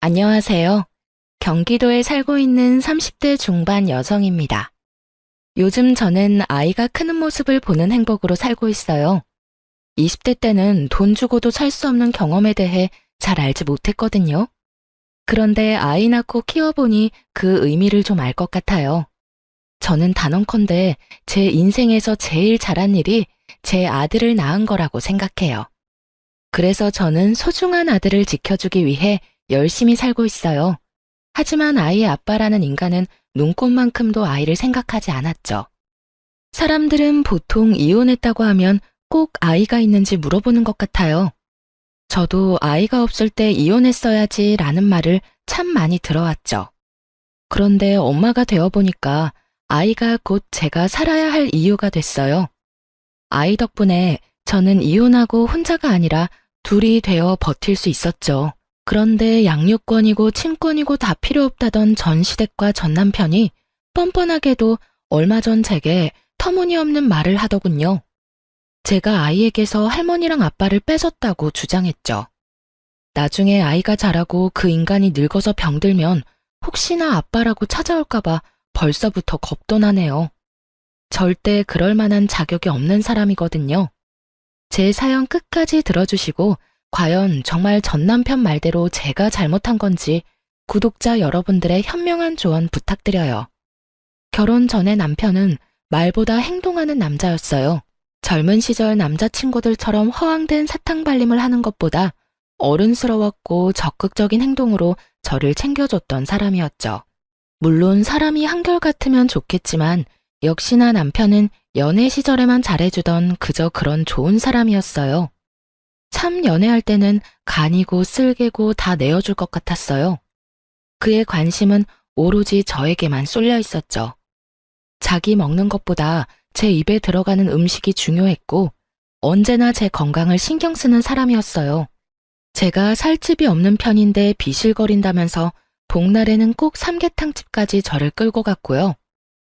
안녕하세요. 경기도에 살고 있는 30대 중반 여성입니다. 요즘 저는 아이가 크는 모습을 보는 행복으로 살고 있어요. 20대 때는 돈 주고도 살 수 없는 경험에 대해 잘 알지 못했거든요. 그런데 아이 낳고 키워보니 그 의미를 좀 알 것 같아요. 저는 단언컨대 제 인생에서 제일 잘한 일이 제 아들을 낳은 거라고 생각해요. 그래서 저는 소중한 아들을 지켜주기 위해 열심히 살고 있어요. 하지만 아이의 아빠라는 인간은 눈꽃만큼도 아이를 생각하지 않았죠. 사람들은 보통 이혼했다고 하면 꼭 아이가 있는지 물어보는 것 같아요. 저도 아이가 없을 때 이혼했어야지 라는 말을 참 많이 들어왔죠. 그런데 엄마가 되어보니까 아이가 곧 제가 살아야 할 이유가 됐어요. 아이 덕분에 저는 이혼하고 혼자가 아니라 둘이 되어 버틸 수 있었죠. 그런데 양육권이고 친권이고 다 필요 없다던 전 시댁과 전 남편이 뻔뻔하게도 얼마 전 제게 터무니없는 말을 하더군요. 제가 아이에게서 할머니랑 아빠를 뺏었다고 주장했죠. 나중에 아이가 자라고 그 인간이 늙어서 병들면 혹시나 아빠라고 찾아올까봐 벌써부터 겁도 나네요. 절대 그럴 만한 자격이 없는 사람이거든요. 제 사연 끝까지 들어주시고 과연 정말 전 남편 말대로 제가 잘못한 건지 구독자 여러분들의 현명한 조언 부탁드려요. 결혼 전에 남편은 말보다 행동하는 남자였어요. 젊은 시절 남자친구들처럼 허황된 사탕발림을 하는 것보다 어른스러웠고 적극적인 행동으로 저를 챙겨줬던 사람이었죠. 물론 사람이 한결같으면 좋겠지만 역시나 남편은 연애 시절에만 잘해주던 그저 그런 좋은 사람이었어요. 참 연애할 때는 간이고 쓸개고 다 내어줄 것 같았어요. 그의 관심은 오로지 저에게만 쏠려 있었죠. 자기 먹는 것보다 제 입에 들어가는 음식이 중요했고 언제나 제 건강을 신경 쓰는 사람이었어요. 제가 살집이 없는 편인데 비실거린다면서 복날에는 꼭 삼계탕집까지 저를 끌고 갔고요.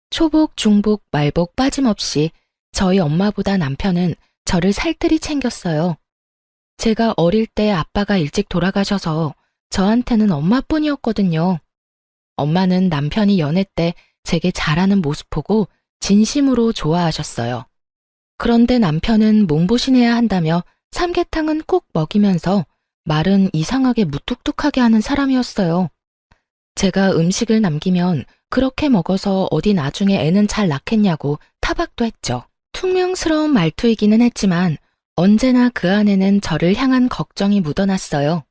초복, 중복, 말복 빠짐없이 저희 엄마보다 남편은 저를 살뜰히 챙겼어요. 제가 어릴 때 아빠가 일찍 돌아가셔서 저한테는 엄마뿐이었거든요. 엄마는 남편이 연애 때 제게 잘하는 모습 보고 진심으로 좋아하셨어요. 그런데 남편은 몸보신해야 한다며 삼계탕은 꼭 먹이면서 말은 이상하게 무뚝뚝하게 하는 사람이었어요. 제가 음식을 남기면 그렇게 먹어서 어디 나중에 애는 잘 낳겠냐고 타박도 했죠. 퉁명스러운 말투이기는 했지만 언제나 그 안에는 저를 향한 걱정이 묻어났어요.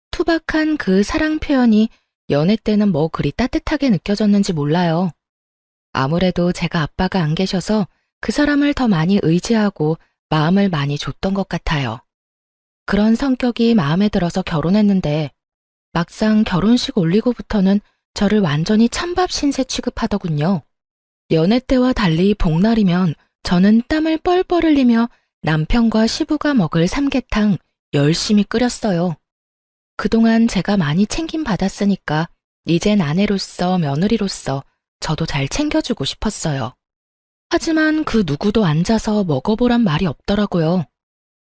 투박한 그 사랑 표현이 연애 때는 뭐 그리 따뜻하게 느껴졌는지 몰라요. 아무래도 제가 아빠가 안 계셔서 그 사람을 더 많이 의지하고 마음을 많이 줬던 것 같아요. 그런 성격이 마음에 들어서 결혼했는데 막상 결혼식 올리고부터는 저를 완전히 찬밥 신세 취급하더군요. 연애 때와 달리 복날이면 저는 땀을 뻘뻘 흘리며 남편과 시부가 먹을 삼계탕 열심히 끓였어요. 그동안 제가 많이 챙김받았으니까 이젠 아내로서 며느리로서 저도 잘 챙겨주고 싶었어요. 하지만 그 누구도 앉아서 먹어보란 말이 없더라고요.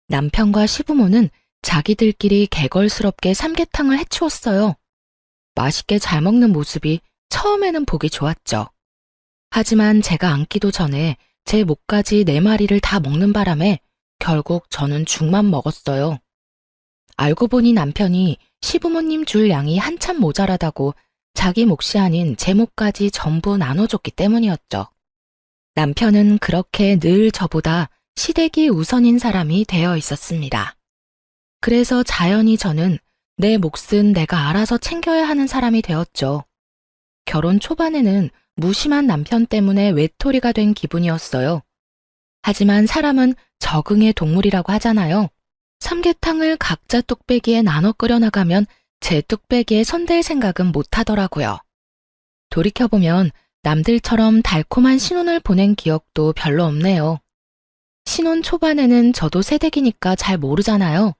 남편과 시부모는 자기들끼리 개걸스럽게 삼계탕을 해치웠어요. 맛있게 잘 먹는 모습이 처음에는 보기 좋았죠. 하지만 제가 앉기도 전에 제 목까지 4마리를 다 먹는 바람에 결국 저는 죽만 먹었어요. 알고 보니 남편이 시부모님 줄 양이 한참 모자라다고 자기 몫이 아닌 제 몫까지 전부 나눠줬기 때문이었죠. 남편은 그렇게 늘 저보다 시댁이 우선인 사람이 되어 있었습니다. 그래서 자연히 저는 내 몫은 내가 알아서 챙겨야 하는 사람이 되었죠. 결혼 초반에는 무심한 남편 때문에 외톨이가 된 기분이었어요. 하지만 사람은 적응의 동물이라고 하잖아요. 삼계탕을 각자 뚝배기에 나눠 끓여 나가면 제 뚝배기에 손댈 생각은 못 하더라고요. 돌이켜보면 남들처럼 달콤한 신혼을 보낸 기억도 별로 없네요. 신혼 초반에는 저도 새댁이니까 잘 모르잖아요.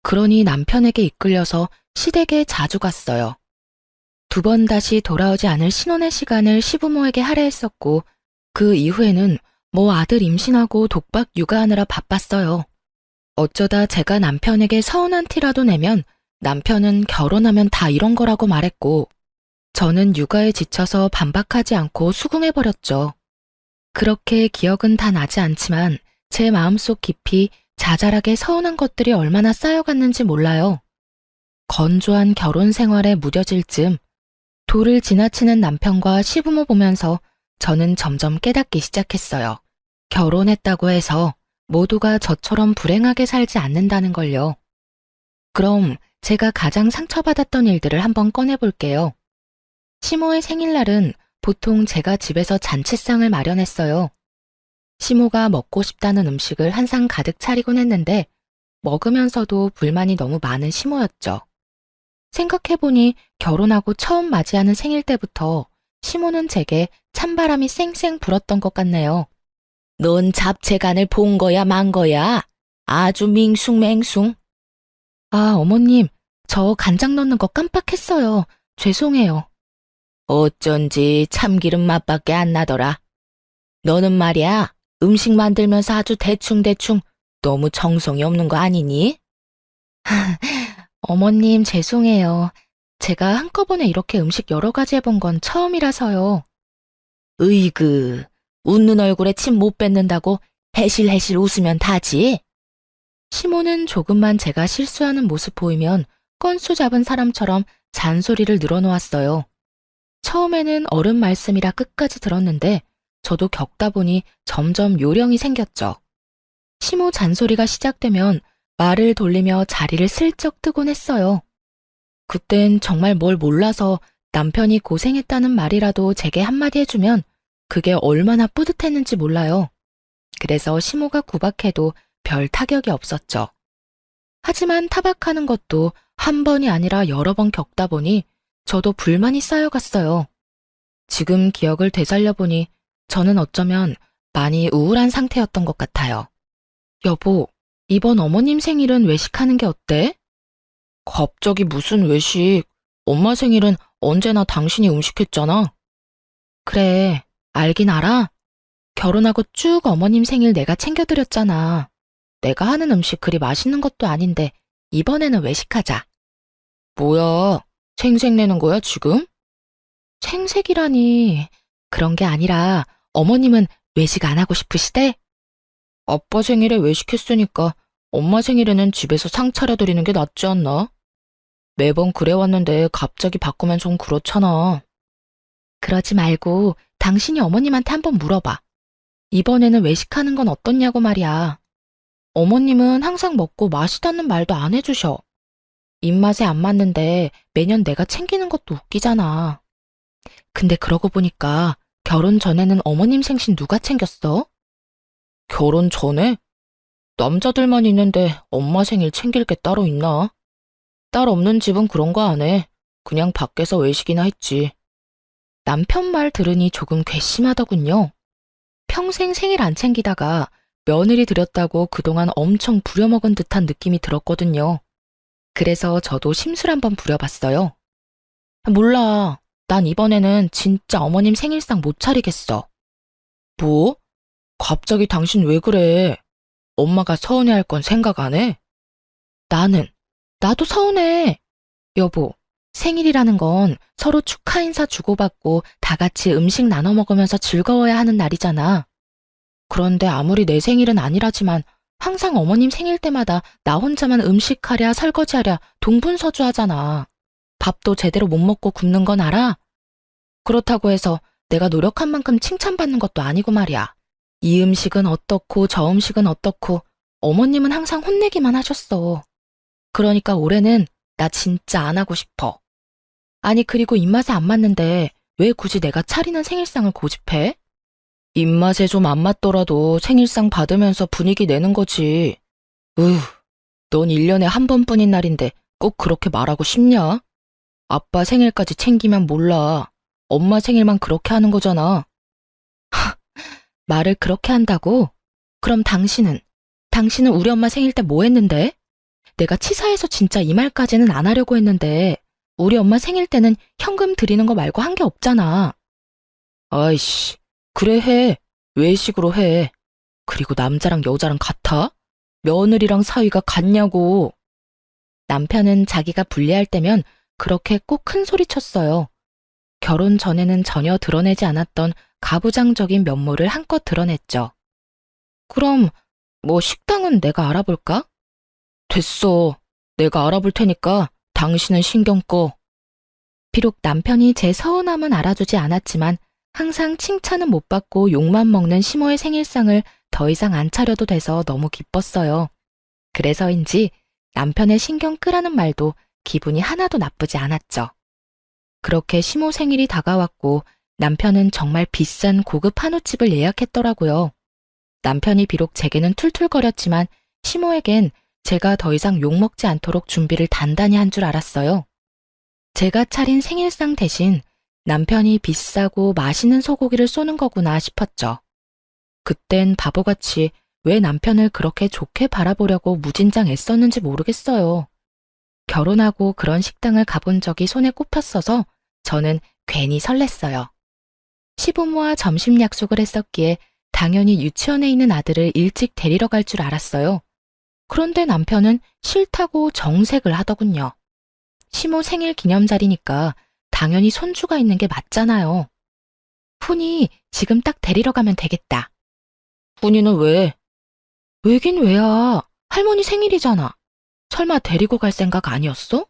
그러니 남편에게 이끌려서 시댁에 자주 갔어요. 2번 다시 돌아오지 않을 신혼의 시간을 시부모에게 할애했었고 그 이후에는 뭐 아들 임신하고 독박 육아하느라 바빴어요. 어쩌다 제가 남편에게 서운한 티라도 내면 남편은 결혼하면 다 이런 거라고 말했고, 저는 육아에 지쳐서 반박하지 않고 수긍해버렸죠. 그렇게 기억은 다 나지 않지만 제 마음속 깊이 자잘하게 서운한 것들이 얼마나 쌓여갔는지 몰라요. 건조한 결혼 생활에 무뎌질 즈음 도를 지나치는 남편과 시부모 보면서 저는 점점 깨닫기 시작했어요. 결혼했다고 해서 모두가 저처럼 불행하게 살지 않는다는 걸요. 그럼 제가 가장 상처받았던 일들을 한번 꺼내볼게요. 시모의 생일날은 보통 제가 집에서 잔치상을 마련했어요. 시모가 먹고 싶다는 음식을 한 상 가득 차리곤 했는데 먹으면서도 불만이 너무 많은 시모였죠. 생각해보니 결혼하고 처음 맞이하는 생일 때부터 시모는 제게 찬바람이 쌩쌩 불었던 것 같네요. 넌 잡채간을 본 거야, 만 거야? 아주 밍숭맹숭. 아, 어머님, 저 간장 넣는 거 깜빡했어요. 죄송해요. 어쩐지 참기름 맛밖에 안 나더라. 너는 말이야, 음식 만들면서 아주 대충대충 너무 정성이 없는 거 아니니? 어머님, 죄송해요. 제가 한꺼번에 이렇게 음식 여러 가지 해본 건 처음이라서요. 으이그, 웃는 얼굴에 침 못 뱉는다고 해실해실 웃으면 다지? 시모는 조금만 제가 실수하는 모습 보이면 건수 잡은 사람처럼 잔소리를 늘어놓았어요. 처음에는 어른 말씀이라 끝까지 들었는데 저도 겪다 보니 점점 요령이 생겼죠. 시모 잔소리가 시작되면 말을 돌리며 자리를 슬쩍 뜨곤 했어요. 그땐 정말 뭘 몰라서 남편이 고생했다는 말이라도 제게 한마디 해주면 그게 얼마나 뿌듯했는지 몰라요. 그래서 시모가 구박해도 별 타격이 없었죠. 하지만 타박하는 것도 한 번이 아니라 여러 번 겪다 보니 저도 불만이 쌓여갔어요. 지금 기억을 되살려보니 저는 어쩌면 많이 우울한 상태였던 것 같아요. 여보, 이번 어머님 생일은 외식하는 게 어때? 갑자기 무슨 외식? 엄마 생일은 언제나 당신이 음식했잖아. 그래, 알긴 알아. 결혼하고 쭉 어머님 생일 내가 챙겨드렸잖아. 내가 하는 음식 그리 맛있는 것도 아닌데 이번에는 외식하자. 뭐야, 생색내는 거야 지금? 생색이라니. 그런 게 아니라 어머님은 외식 안 하고 싶으시대? 아빠 생일에 외식했으니까 엄마 생일에는 집에서 상 차려드리는 게 낫지 않나? 매번 그래왔는데 갑자기 바꾸면 좀 그렇잖아. 그러지 말고 당신이 어머님한테 한번 물어봐. 이번에는 외식하는 건 어떻냐고 말이야. 어머님은 항상 먹고 맛있다는 말도 안 해주셔. 입맛에 안 맞는데 매년 내가 챙기는 것도 웃기잖아. 근데 그러고 보니까 결혼 전에는 어머님 생신 누가 챙겼어? 결혼 전에? 남자들만 있는데 엄마 생일 챙길 게 따로 있나? 딸 없는 집은 그런 거 안 해. 그냥 밖에서 외식이나 했지. 남편 말 들으니 조금 괘씸하더군요. 평생 생일 안 챙기다가 며느리 들였다고 그동안 엄청 부려먹은 듯한 느낌이 들었거든요. 그래서 저도 심술 한번 부려봤어요. 몰라. 난 이번에는 진짜 어머님 생일상 못 차리겠어. 뭐? 갑자기 당신 왜 그래? 엄마가 서운해할 건 생각 안 해? 나도 서운해. 여보, 생일이라는 건 서로 축하 인사 주고받고 다 같이 음식 나눠 먹으면서 즐거워야 하는 날이잖아. 그런데 아무리 내 생일은 아니라지만 항상 어머님 생일 때마다 나 혼자만 음식하랴 설거지하랴 동분서주하잖아. 밥도 제대로 못 먹고 굶는 건 알아? 그렇다고 해서 내가 노력한 만큼 칭찬받는 것도 아니고 말이야. 이 음식은 어떻고 저 음식은 어떻고 어머님은 항상 혼내기만 하셨어. 그러니까 올해는 나 진짜 안 하고 싶어. 아니 그리고 입맛에 안 맞는데 왜 굳이 내가 차리는 생일상을 고집해? 입맛에 좀 안 맞더라도 생일상 받으면서 분위기 내는 거지. 넌 1년에 한 번뿐인 날인데 꼭 그렇게 말하고 싶냐? 아빠 생일까지 챙기면 몰라. 엄마 생일만 그렇게 하는 거잖아. 말을 그렇게 한다고? 그럼 당신은 우리 엄마 생일 때 뭐 했는데? 내가 치사해서 진짜 이 말까지는 안 하려고 했는데 우리 엄마 생일 때는 현금 드리는 거 말고 한 게 없잖아. 아이씨, 그래 해. 외식으로 해. 그리고 남자랑 여자랑 같아? 며느리랑 사위가 같냐고. 남편은 자기가 불리할 때면 그렇게 꼭 큰 소리 쳤어요. 결혼 전에는 전혀 드러내지 않았던 가부장적인 면모를 한껏 드러냈죠. 그럼 뭐 식당은 내가 알아볼까? 됐어. 내가 알아볼 테니까 당신은 신경 꺼. 비록 남편이 제 서운함은 알아주지 않았지만 항상 칭찬은 못 받고 욕만 먹는 시모의 생일상을 더 이상 안 차려도 돼서 너무 기뻤어요. 그래서인지 남편의 신경 끄라는 말도 기분이 하나도 나쁘지 않았죠. 그렇게 시모 생일이 다가왔고 남편은 정말 비싼 고급 한우집을 예약했더라고요. 남편이 비록 제게는 툴툴거렸지만 시모에겐 제가 더 이상 욕먹지 않도록 준비를 단단히 한 줄 알았어요. 제가 차린 생일상 대신 남편이 비싸고 맛있는 소고기를 쏘는 거구나 싶었죠. 그땐 바보같이 왜 남편을 그렇게 좋게 바라보려고 무진장 애썼는지 모르겠어요. 결혼하고 그런 식당을 가본 적이 손에 꼽혔어서 저는 괜히 설렜어요. 시부모와 점심 약속을 했었기에 당연히 유치원에 있는 아들을 일찍 데리러 갈 줄 알았어요. 그런데 남편은 싫다고 정색을 하더군요. 시모 생일 기념자리니까 당연히 손주가 있는 게 맞잖아요. 훈이 지금 딱 데리러 가면 되겠다. 훈이는 왜? 왜긴 왜야. 할머니 생일이잖아. 설마 데리고 갈 생각 아니었어?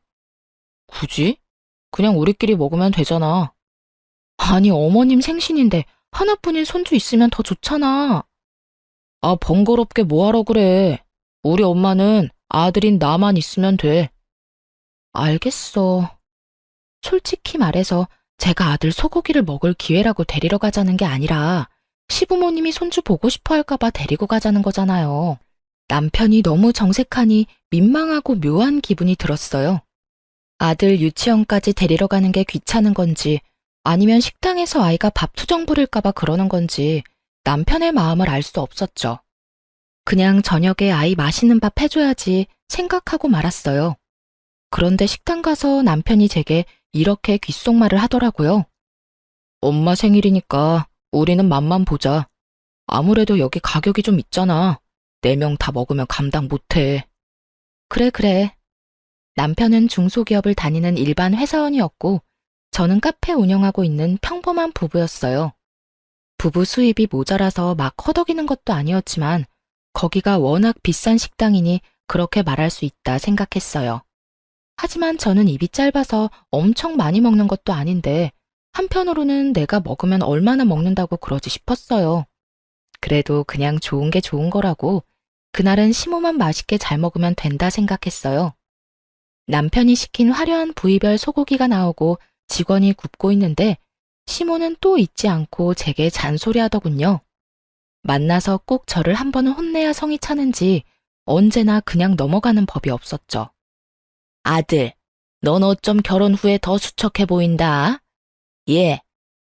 굳이? 그냥 우리끼리 먹으면 되잖아. 아니, 어머님 생신인데 하나뿐인 손주 있으면 더 좋잖아. 아, 번거롭게 뭐하러 그래. 우리 엄마는 아들인 나만 있으면 돼. 알겠어. 솔직히 말해서 제가 아들 소고기를 먹을 기회라고 데리러 가자는 게 아니라 시부모님이 손주 보고 싶어 할까봐 데리고 가자는 거잖아요. 남편이 너무 정색하니 민망하고 묘한 기분이 들었어요. 아들 유치원까지 데리러 가는 게 귀찮은 건지 아니면 식당에서 아이가 밥 투정 부릴까봐 그러는 건지 남편의 마음을 알 수 없었죠. 그냥 저녁에 아이 맛있는 밥 해줘야지 생각하고 말았어요. 그런데 식당 가서 남편이 제게 이렇게 귓속말을 하더라고요. 엄마 생일이니까 우리는 맛만 보자. 아무래도 여기 가격이 좀 있잖아. 4명 다 먹으면 감당 못해. 그래. 남편은 중소기업을 다니는 일반 회사원이었고 저는 카페 운영하고 있는 평범한 부부였어요. 부부 수입이 모자라서 막 허덕이는 것도 아니었지만 거기가 워낙 비싼 식당이니 그렇게 말할 수 있다 생각했어요. 하지만 저는 입이 짧아서 엄청 많이 먹는 것도 아닌데 한편으로는 내가 먹으면 얼마나 먹는다고 그러지 싶었어요. 그래도 그냥 좋은 게 좋은 거라고 그날은 시모만 맛있게 잘 먹으면 된다 생각했어요. 남편이 시킨 화려한 부위별 소고기가 나오고 직원이 굽고 있는데 시모는 또 잊지 않고 제게 잔소리하더군요. 만나서 꼭 저를 한 번은 혼내야 성이 차는지 언제나 그냥 넘어가는 법이 없었죠. 아들, 넌 어쩜 결혼 후에 더 수척해 보인다. 예,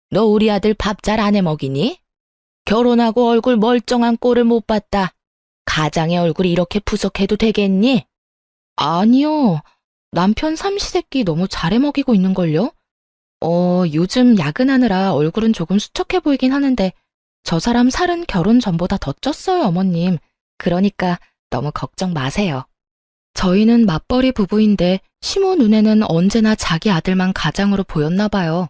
너 우리 아들 밥 잘 안 해 먹이니? 결혼하고 얼굴 멀쩡한 꼴을 못 봤다. 가장의 얼굴이 이렇게 푸석해도 되겠니? 아니요. 남편 삼시세끼 너무 잘해 먹이고 있는걸요? 요즘 야근하느라 얼굴은 조금 수척해 보이긴 하는데 저 사람 살은 결혼 전보다 더 쪘어요, 어머님. 그러니까 너무 걱정 마세요. 저희는 맞벌이 부부인데 시모 눈에는 언제나 자기 아들만 가장으로 보였나 봐요.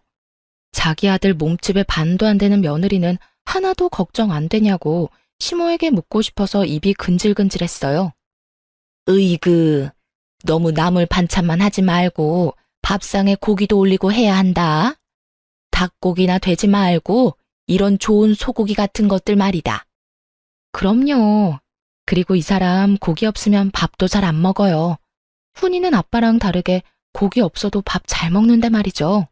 자기 아들 몸집에 반도 안 되는 며느리는 하나도 걱정 안 되냐고 시모에게 묻고 싶어서 입이 근질근질했어요. 으이그, 너무 나물 반찬만 하지 말고 밥상에 고기도 올리고 해야 한다. 닭고기나 돼지 말고 이런 좋은 소고기 같은 것들 말이다. 그럼요. 그리고 이 사람 고기 없으면 밥도 잘 안 먹어요. 훈이는 아빠랑 다르게 고기 없어도 밥 잘 먹는데 말이죠.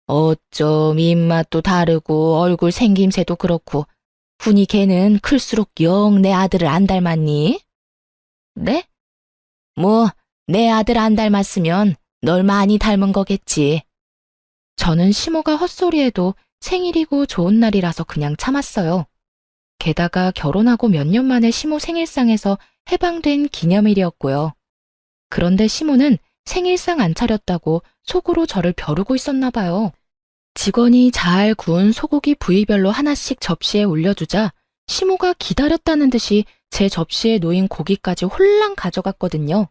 어쩜 입맛도 다르고 얼굴 생김새도 그렇고 훈이 걔는 클수록 영 내 아들을 안 닮았니? 네? 뭐 내 아들 안 닮았으면 널 많이 닮은 거겠지. 저는 시모가 헛소리해도 생일이고 좋은 날이라서 그냥 참았어요. 게다가 결혼하고 몇 년 만에 시모 생일상에서 해방된 기념일이었고요. 그런데 시모는 생일상 안 차렸다고 속으로 저를 벼르고 있었나 봐요. 직원이 잘 구운 소고기 부위별로 하나씩 접시에 올려주자 시모가 기다렸다는 듯이 제 접시에 놓인 고기까지 홀랑 가져갔거든요.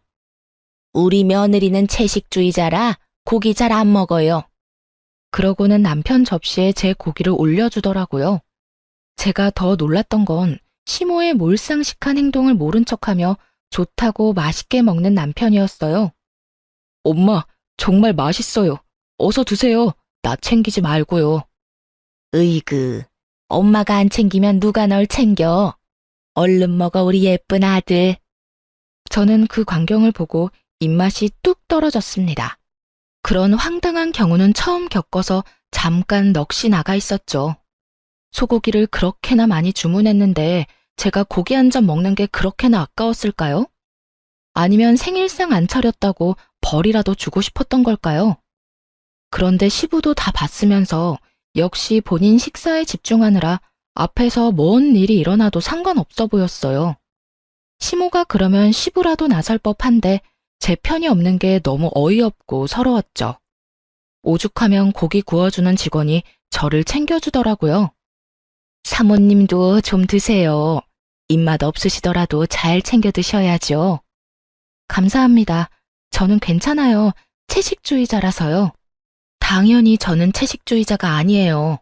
우리 며느리는 채식주의자라 고기 잘 안 먹어요. 그러고는 남편 접시에 제 고기를 올려주더라고요. 제가 더 놀랐던 건 시모의 몰상식한 행동을 모른 척하며 좋다고 맛있게 먹는 남편이었어요. 엄마, 정말 맛있어요. 어서 드세요. 나 챙기지 말고요. 으이그, 엄마가 안 챙기면 누가 널 챙겨. 얼른 먹어 우리 예쁜 아들. 저는 그 광경을 보고 입맛이 뚝 떨어졌습니다. 그런 황당한 경우는 처음 겪어서 잠깐 넋이 나가 있었죠. 소고기를 그렇게나 많이 주문했는데 제가 고기 한 점 먹는 게 그렇게나 아까웠을까요? 아니면 생일상 안 차렸다고 벌이라도 주고 싶었던 걸까요? 그런데 시부도 다 봤으면서 역시 본인 식사에 집중하느라 앞에서 뭔 일이 일어나도 상관없어 보였어요. 시모가 그러면 시부라도 나설 법한데 제 편이 없는 게 너무 어이없고 서러웠죠. 오죽하면 고기 구워주는 직원이 저를 챙겨주더라고요. 사모님도 좀 드세요. 입맛 없으시더라도 잘 챙겨 드셔야죠. 감사합니다. 저는 괜찮아요. 채식주의자라서요. 당연히 저는 채식주의자가 아니에요.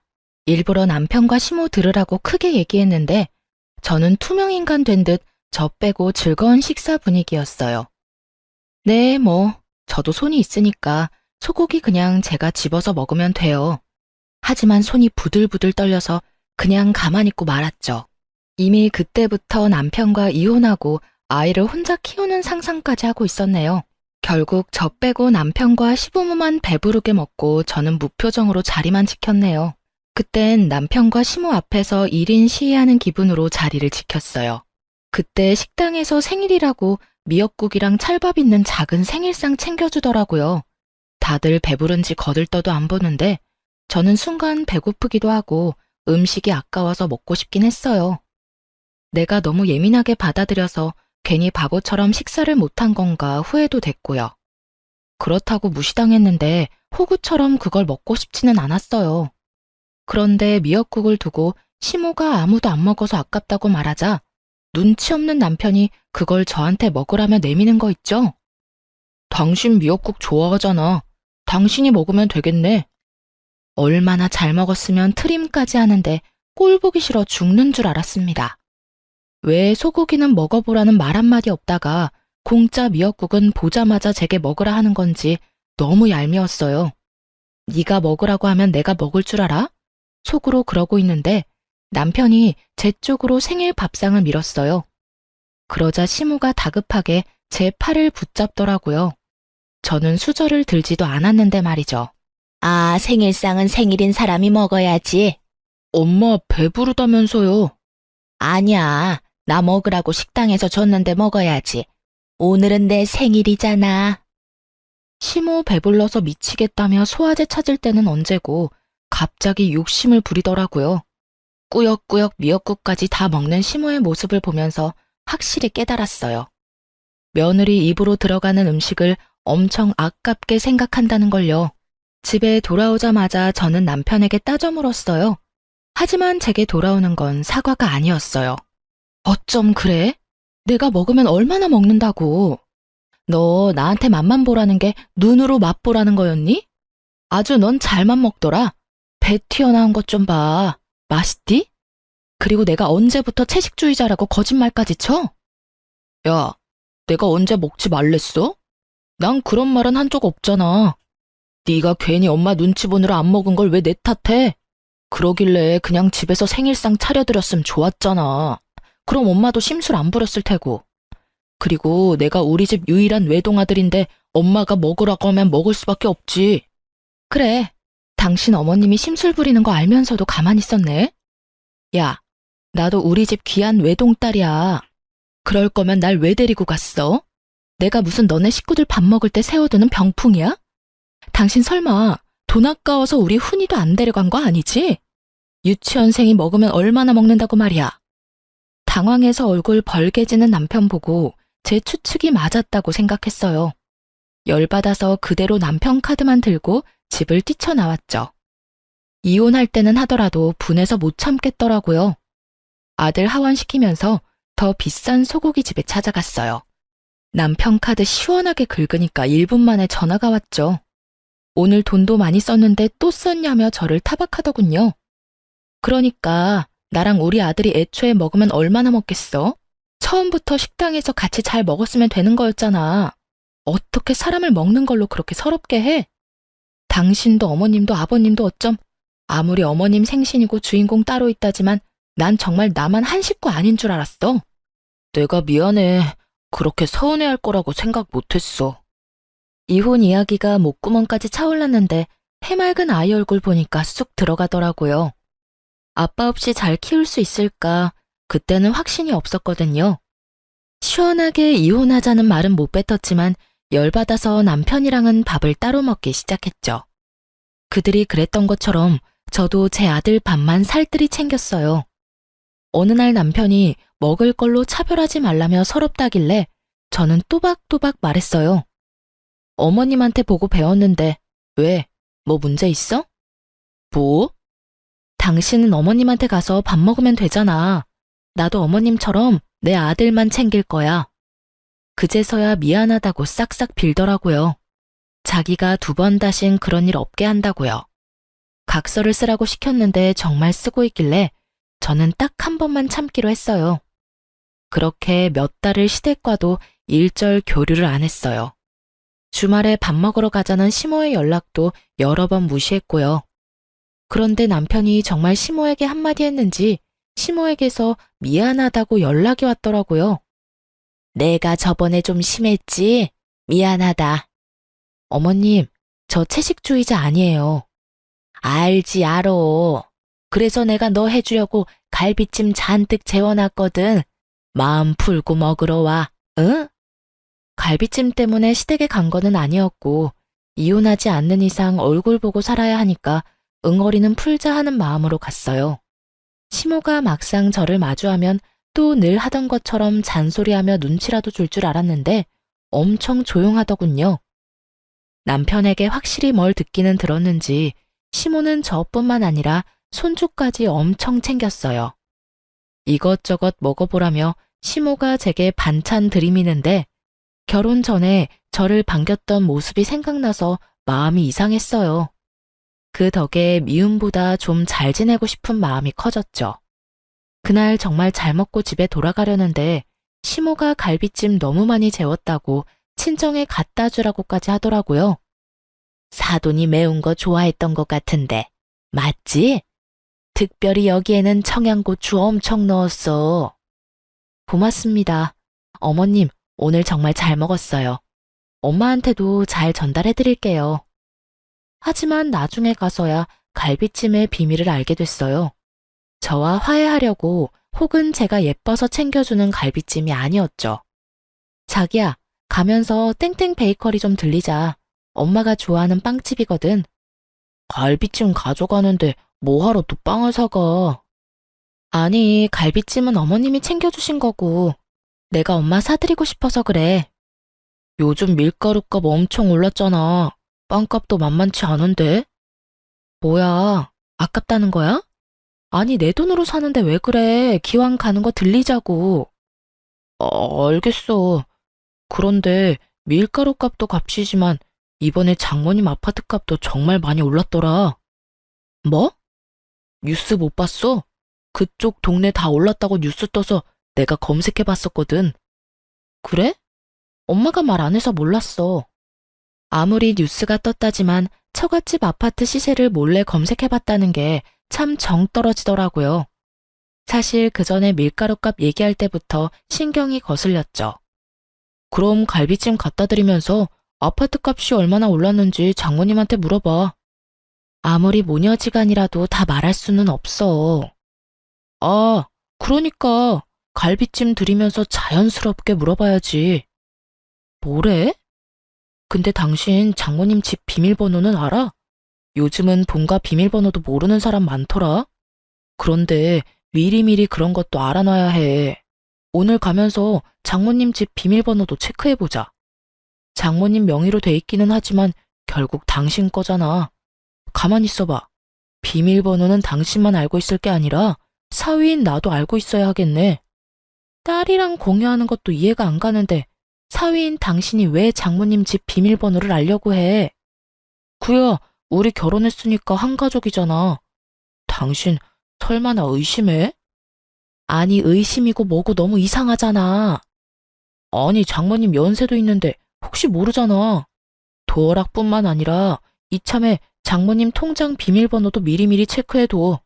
일부러 남편과 시모 들으라고 크게 얘기했는데 저는 투명인간 된 듯 저 빼고 즐거운 식사 분위기였어요. 네, 저도 손이 있으니까 소고기 그냥 제가 집어서 먹으면 돼요. 하지만 손이 부들부들 떨려서 그냥 가만히 있고 말았죠. 이미 그때부터 남편과 이혼하고 아이를 혼자 키우는 상상까지 하고 있었네요. 결국 저 빼고 남편과 시부모만 배부르게 먹고 저는 무표정으로 자리만 지켰네요. 그땐 남편과 시모 앞에서 1인 시위하는 기분으로 자리를 지켰어요. 그때 식당에서 생일이라고 미역국이랑 찰밥 있는 작은 생일상 챙겨주더라고요. 다들 배부른지 거들떠도 안 보는데 저는 순간 배고프기도 하고 음식이 아까워서 먹고 싶긴 했어요. 내가 너무 예민하게 받아들여서 괜히 바보처럼 식사를 못한 건가 후회도 됐고요. 그렇다고 무시당했는데 호구처럼 그걸 먹고 싶지는 않았어요. 그런데 미역국을 두고 시모가 아무도 안 먹어서 아깝다고 말하자 눈치 없는 남편이 그걸 저한테 먹으라며 내미는 거 있죠? 당신 미역국 좋아하잖아. 당신이 먹으면 되겠네. 얼마나 잘 먹었으면 트림까지 하는데 꼴 보기 싫어 죽는 줄 알았습니다. 왜 소고기는 먹어보라는 말 한마디 없다가 공짜 미역국은 보자마자 제게 먹으라 하는 건지 너무 얄미웠어요. 네가 먹으라고 하면 내가 먹을 줄 알아? 속으로 그러고 있는데 남편이 제 쪽으로 생일 밥상을 밀었어요. 그러자 시모가 다급하게 제 팔을 붙잡더라고요. 저는 수저를 들지도 않았는데 말이죠. 아, 생일상은 생일인 사람이 먹어야지. 엄마 배부르다면서요. 아니야, 나 먹으라고 식당에서 줬는데 먹어야지. 오늘은 내 생일이잖아. 시모 배불러서 미치겠다며 소화제 찾을 때는 언제고 갑자기 욕심을 부리더라고요. 꾸역꾸역 미역국까지 다 먹는 시모의 모습을 보면서 확실히 깨달았어요. 며느리 입으로 들어가는 음식을 엄청 아깝게 생각한다는 걸요. 집에 돌아오자마자 저는 남편에게 따져 물었어요. 하지만 제게 돌아오는 건 사과가 아니었어요. 어쩜 그래? 내가 먹으면 얼마나 먹는다고. 너 나한테 맛만 보라는 게 눈으로 맛보라는 거였니? 아주 넌 잘만 먹더라. 배 튀어나온 것 좀 봐. 맛있디? 그리고 내가 언제부터 채식주의자라고 거짓말까지 쳐? 야, 내가 언제 먹지 말랬어? 난 그런 말은 한 적 없잖아. 네가 괜히 엄마 눈치 보느라 안 먹은 걸 왜 내 탓해? 그러길래 그냥 집에서 생일상 차려드렸으면 좋았잖아. 그럼 엄마도 심술 안 부렸을 테고. 그리고 내가 우리 집 유일한 외동아들인데 엄마가 먹으라고 하면 먹을 수밖에 없지. 그래, 당신 어머님이 심술 부리는 거 알면서도 가만히 있었네. 야, 나도 우리 집 귀한 외동딸이야. 그럴 거면 날 왜 데리고 갔어? 내가 무슨 너네 식구들 밥 먹을 때 세워두는 병풍이야? 당신 설마 돈 아까워서 우리 훈이도 안 데려간 거 아니지? 유치원생이 먹으면 얼마나 먹는다고 말이야. 당황해서 얼굴 벌개지는 남편 보고 제 추측이 맞았다고 생각했어요. 열받아서 그대로 남편 카드만 들고 집을 뛰쳐나왔죠. 이혼할 때는 하더라도 분해서 못 참겠더라고요. 아들 하원시키면서 더 비싼 소고기 집에 찾아갔어요. 남편 카드 시원하게 긁으니까 1분 만에 전화가 왔죠. 오늘 돈도 많이 썼는데 또 썼냐며 저를 타박하더군요. 그러니까 나랑 우리 아들이 애초에 먹으면 얼마나 먹겠어? 처음부터 식당에서 같이 잘 먹었으면 되는 거였잖아. 어떻게 사람을 먹는 걸로 그렇게 서럽게 해? 당신도 어머님도 아버님도 어쩜 아무리 어머님 생신이고 주인공 따로 있다지만 난 정말 나만 한 식구 아닌 줄 알았어. 내가 미안해. 그렇게 서운해할 거라고 생각 못했어. 이혼 이야기가 목구멍까지 차올랐는데 해맑은 아이 얼굴 보니까 쑥 들어가더라고요. 아빠 없이 잘 키울 수 있을까? 그때는 확신이 없었거든요. 시원하게 이혼하자는 말은 못 뱉었지만 열받아서 남편이랑은 밥을 따로 먹기 시작했죠. 그들이 그랬던 것처럼 저도 제 아들 밥만 살뜰히 챙겼어요. 어느 날 남편이 먹을 걸로 차별하지 말라며 서럽다길래 저는 또박또박 말했어요. 어머님한테 보고 배웠는데 왜? 뭐 문제 있어? 뭐? 당신은 어머님한테 가서 밥 먹으면 되잖아. 나도 어머님처럼 내 아들만 챙길 거야. 그제서야 미안하다고 싹싹 빌더라고요. 자기가 2번 다신 그런 일 없게 한다고요. 각서를 쓰라고 시켰는데 정말 쓰고 있길래 저는 딱 1번만 참기로 했어요. 그렇게 몇 달을 시댁과도 일절 교류를 안 했어요. 주말에 밥 먹으러 가자는 시모의 연락도 여러 번 무시했고요. 그런데 남편이 정말 시모에게 한마디 했는지 시모에게서 미안하다고 연락이 왔더라고요. 내가 저번에 좀 심했지? 미안하다. 어머님, 저 채식주의자 아니에요. 알지, 알어. 그래서 내가 너 해주려고 갈비찜 잔뜩 재워놨거든. 마음 풀고 먹으러 와, 응? 갈비찜 때문에 시댁에 간 거는 아니었고 이혼하지 않는 이상 얼굴 보고 살아야 하니까 응어리는 풀자 하는 마음으로 갔어요. 시모가 막상 저를 마주하면 또 늘 하던 것처럼 잔소리하며 눈치라도 줄 줄 알았는데 엄청 조용하더군요. 남편에게 확실히 뭘 듣기는 들었는지 시모는 저뿐만 아니라 손주까지 엄청 챙겼어요. 이것저것 먹어보라며 시모가 제게 반찬 들이미는데 결혼 전에 저를 반겼던 모습이 생각나서 마음이 이상했어요. 그 덕에 미움보다 좀 잘 지내고 싶은 마음이 커졌죠. 그날 정말 잘 먹고 집에 돌아가려는데 시모가 갈비찜 너무 많이 재웠다고 친정에 갖다 주라고까지 하더라고요. 사돈이 매운 거 좋아했던 것 같은데 맞지? 특별히 여기에는 청양고추 엄청 넣었어. 고맙습니다. 어머님, 오늘 정말 잘 먹었어요. 엄마한테도 잘 전달해드릴게요. 하지만 나중에 가서야 갈비찜의 비밀을 알게 됐어요. 저와 화해하려고 혹은 제가 예뻐서 챙겨주는 갈비찜이 아니었죠. 자기야, 가면서 땡땡 베이커리 좀 들리자. 엄마가 좋아하는 빵집이거든. 갈비찜 가져가는데 뭐하러 또 빵을 사가? 아니, 갈비찜은 어머님이 챙겨주신 거고 내가 엄마 사드리고 싶어서 그래. 요즘 밀가루값 엄청 올랐잖아. 빵값도 만만치 않은데? 뭐야, 아깝다는 거야? 아니, 내 돈으로 사는데 왜 그래? 기왕 가는 거 들리자고. 알겠어. 그런데 밀가루 값도 값이지만 이번에 장모님 아파트 값도 정말 많이 올랐더라. 뭐? 뉴스 못 봤어? 그쪽 동네 다 올랐다고 뉴스 떠서 내가 검색해 봤었거든. 그래? 엄마가 말 안 해서 몰랐어. 아무리 뉴스가 떴다지만 처갓집 아파트 시세를 몰래 검색해 봤다는 게 참 정 떨어지더라고요. 사실 그 전에 밀가루값 얘기할 때부터 신경이 거슬렸죠. 그럼 갈비찜 갖다 드리면서 아파트 값이 얼마나 올랐는지 장모님한테 물어봐. 아무리 모녀지간이라도 다 말할 수는 없어. 아, 그러니까 갈비찜 드리면서 자연스럽게 물어봐야지. 뭐래? 근데 당신 장모님 집 비밀번호는 알아? 요즘은 본가 비밀번호도 모르는 사람 많더라. 그런데 미리미리 그런 것도 알아놔야 해. 오늘 가면서 장모님 집 비밀번호도 체크해보자. 장모님 명의로 돼 있기는 하지만 결국 당신 거잖아. 가만히 있어봐. 비밀번호는 당신만 알고 있을 게 아니라 사위인 나도 알고 있어야 하겠네. 딸이랑 공유하는 것도 이해가 안 가는데 사위인 당신이 왜 장모님 집 비밀번호를 알려고 해? 그야, 우리 결혼했으니까 한 가족이잖아. 당신 설마 나 의심해? 아니, 의심이고 뭐고 너무 이상하잖아. 아니, 장모님 연세도 있는데 혹시 모르잖아. 도어락뿐만 아니라 이참에 장모님 통장 비밀번호도 미리미리 체크해둬.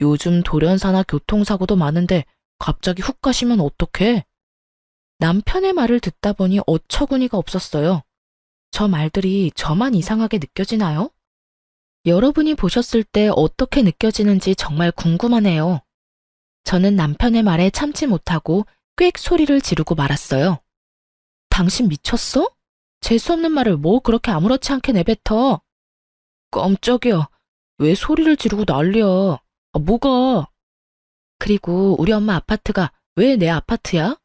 요즘 돌연사나 교통사고도 많은데 갑자기 훅 가시면 어떡해? 남편의 말을 듣다 보니 어처구니가 없었어요. 저 말들이 저만 이상하게 느껴지나요? 여러분이 보셨을 때 어떻게 느껴지는지 정말 궁금하네요. 저는 남편의 말에 참지 못하고 꽥 소리를 지르고 말았어요. 당신 미쳤어? 재수없는 말을 뭐 그렇게 아무렇지 않게 내뱉어? 깜짝이야. 왜 소리를 지르고 난리야? 뭐가? 그리고 우리 엄마 아파트가 왜 내 아파트야?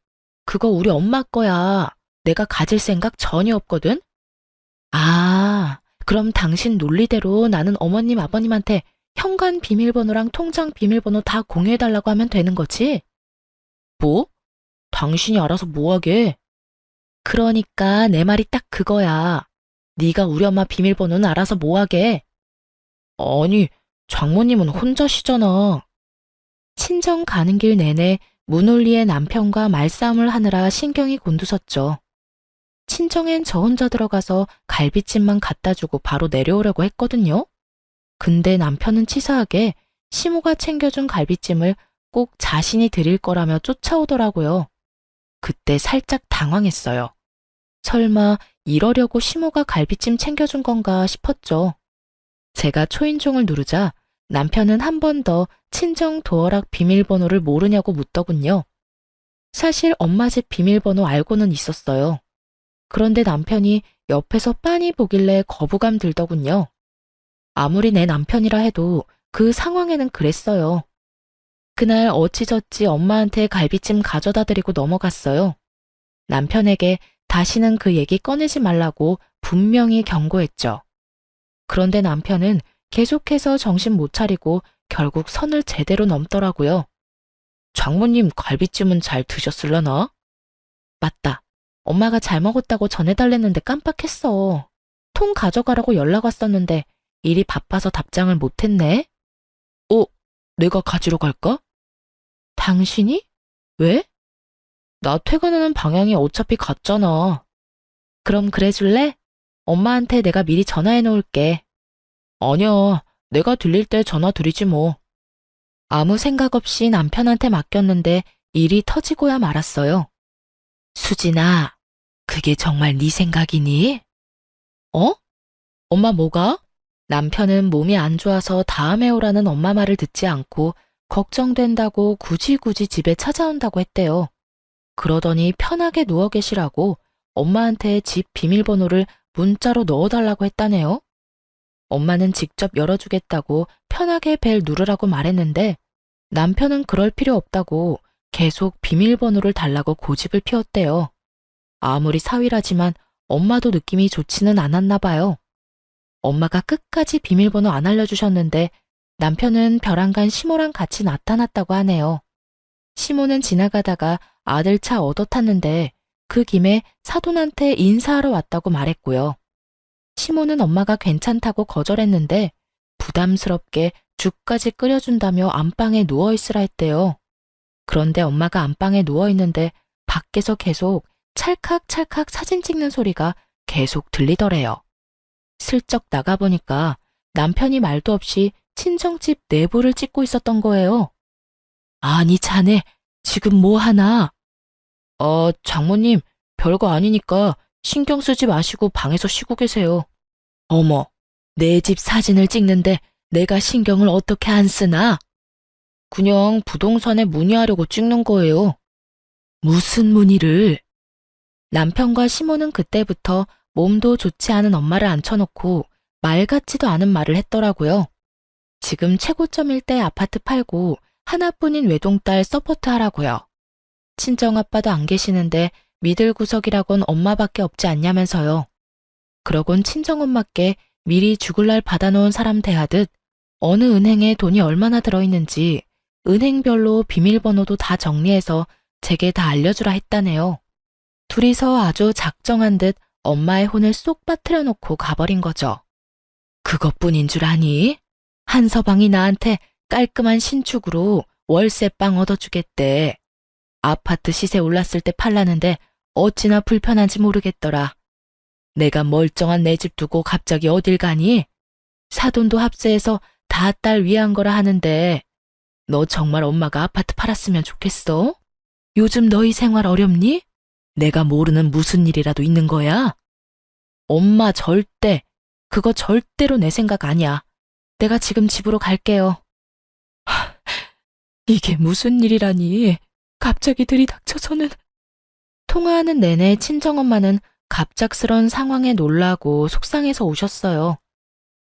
그거 우리 엄마 거야. 내가 가질 생각 전혀 없거든? 아, 그럼 당신 논리대로 나는 어머님 아버님한테 현관 비밀번호랑 통장 비밀번호 다 공유해달라고 하면 되는 거지? 뭐? 당신이 알아서 뭐하게? 그러니까 내 말이 딱 그거야. 네가 우리 엄마 비밀번호는 알아서 뭐하게? 아니, 장모님은 혼자시잖아. 친정 가는 길 내내 문홀리의 남편과 말싸움을 하느라 신경이 곤두섰죠. 친정엔 저 혼자 들어가서 갈비찜만 갖다 주고 바로 내려오려고 했거든요. 근데 남편은 치사하게 시모가 챙겨준 갈비찜을 꼭 자신이 드릴 거라며 쫓아오더라고요. 그때 살짝 당황했어요. 설마 이러려고 시모가 갈비찜 챙겨준 건가 싶었죠. 제가 초인종을 누르자 남편은 한 번 더 친정 도어락 비밀번호를 모르냐고 묻더군요. 사실 엄마 집 비밀번호 알고는 있었어요. 그런데 남편이 옆에서 빤히 보길래 거부감 들더군요. 아무리 내 남편이라 해도 그 상황에는 그랬어요. 그날 어찌저찌 엄마한테 갈비찜 가져다 드리고 넘어갔어요. 남편에게 다시는 그 얘기 꺼내지 말라고 분명히 경고했죠. 그런데 남편은 계속해서 정신 못 차리고 결국 선을 제대로 넘더라고요. 장모님 갈비찜은 잘 드셨을라나? 맞다. 엄마가 잘 먹었다고 전해달랬는데 깜빡했어. 통 가져가라고 연락 왔었는데 일이 바빠서 답장을 못했네. 내가 가지러 갈까? 당신이? 왜? 나 퇴근하는 방향이 어차피 같잖아. 그럼 그래줄래? 엄마한테 내가 미리 전화해 놓을게. 아니야, 내가 들릴 때 전화 드리지 뭐. 아무 생각 없이 남편한테 맡겼는데 일이 터지고야 말았어요. 수진아, 그게 정말 네 생각이니? 어? 엄마 뭐가? 남편은 몸이 안 좋아서 다음에 오라는 엄마 말을 듣지 않고 걱정된다고 굳이 집에 찾아온다고 했대요. 그러더니 편하게 누워 계시라고 엄마한테 집 비밀번호를 문자로 넣어달라고 했다네요. 엄마는 직접 열어주겠다고 편하게 벨 누르라고 말했는데 남편은 그럴 필요 없다고 계속 비밀번호를 달라고 고집을 피웠대요. 아무리 사위라지만 엄마도 느낌이 좋지는 않았나 봐요. 엄마가 끝까지 비밀번호 안 알려주셨는데 남편은 벼랑간 시모랑 같이 나타났다고 하네요. 시모는 지나가다가 아들 차 얻어 탔는데 그 김에 사돈한테 인사하러 왔다고 말했고요. 시모는 엄마가 괜찮다고 거절했는데 부담스럽게 죽까지 끓여준다며 안방에 누워있으라 했대요. 그런데 엄마가 안방에 누워있는데 밖에서 계속 찰칵찰칵 사진 찍는 소리가 계속 들리더래요. 슬쩍 나가보니까 남편이 말도 없이 친정집 내부를 찍고 있었던 거예요. 아니 자네 지금 뭐 하나? 장모님 별거 아니니까 신경 쓰지 마시고 방에서 쉬고 계세요. 어머, 내 집 사진을 찍는데 내가 신경을 어떻게 안 쓰나? 그냥 부동산에 문의하려고 찍는 거예요. 무슨 문의를? 남편과 시모는 그때부터 몸도 좋지 않은 엄마를 앉혀놓고 말 같지도 않은 말을 했더라고요. 지금 최고점일 때 아파트 팔고 하나뿐인 외동딸 서포트 하라고요. 친정아빠도 안 계시는데 믿을 구석이라곤 엄마밖에 없지 않냐면서요. 그러곤 친정엄마께 미리 죽을 날 받아놓은 사람 대하듯 어느 은행에 돈이 얼마나 들어있는지 은행별로 비밀번호도 다 정리해서 제게 다 알려주라 했다네요. 둘이서 아주 작정한 듯 엄마의 혼을 쏙 빠뜨려 놓고 가버린 거죠. 그것뿐인 줄 아니? 한서방이 나한테 깔끔한 신축으로 월세방 얻어주겠대. 아파트 시세 올랐을 때 팔라는데 어찌나 불편한지 모르겠더라. 내가 멀쩡한 내 집 두고 갑자기 어딜 가니? 사돈도 합세해서 다 딸 위한 거라 하는데 너 정말 엄마가 아파트 팔았으면 좋겠어? 요즘 너희 생활 어렵니? 내가 모르는 무슨 일이라도 있는 거야? 엄마 그거 절대로 내 생각 아니야. 내가 지금 집으로 갈게요. 이게 무슨 일이라니. 갑자기 들이닥쳐서는. 통화하는 내내 친정엄마는 갑작스런 상황에 놀라고 속상해서 우셨어요.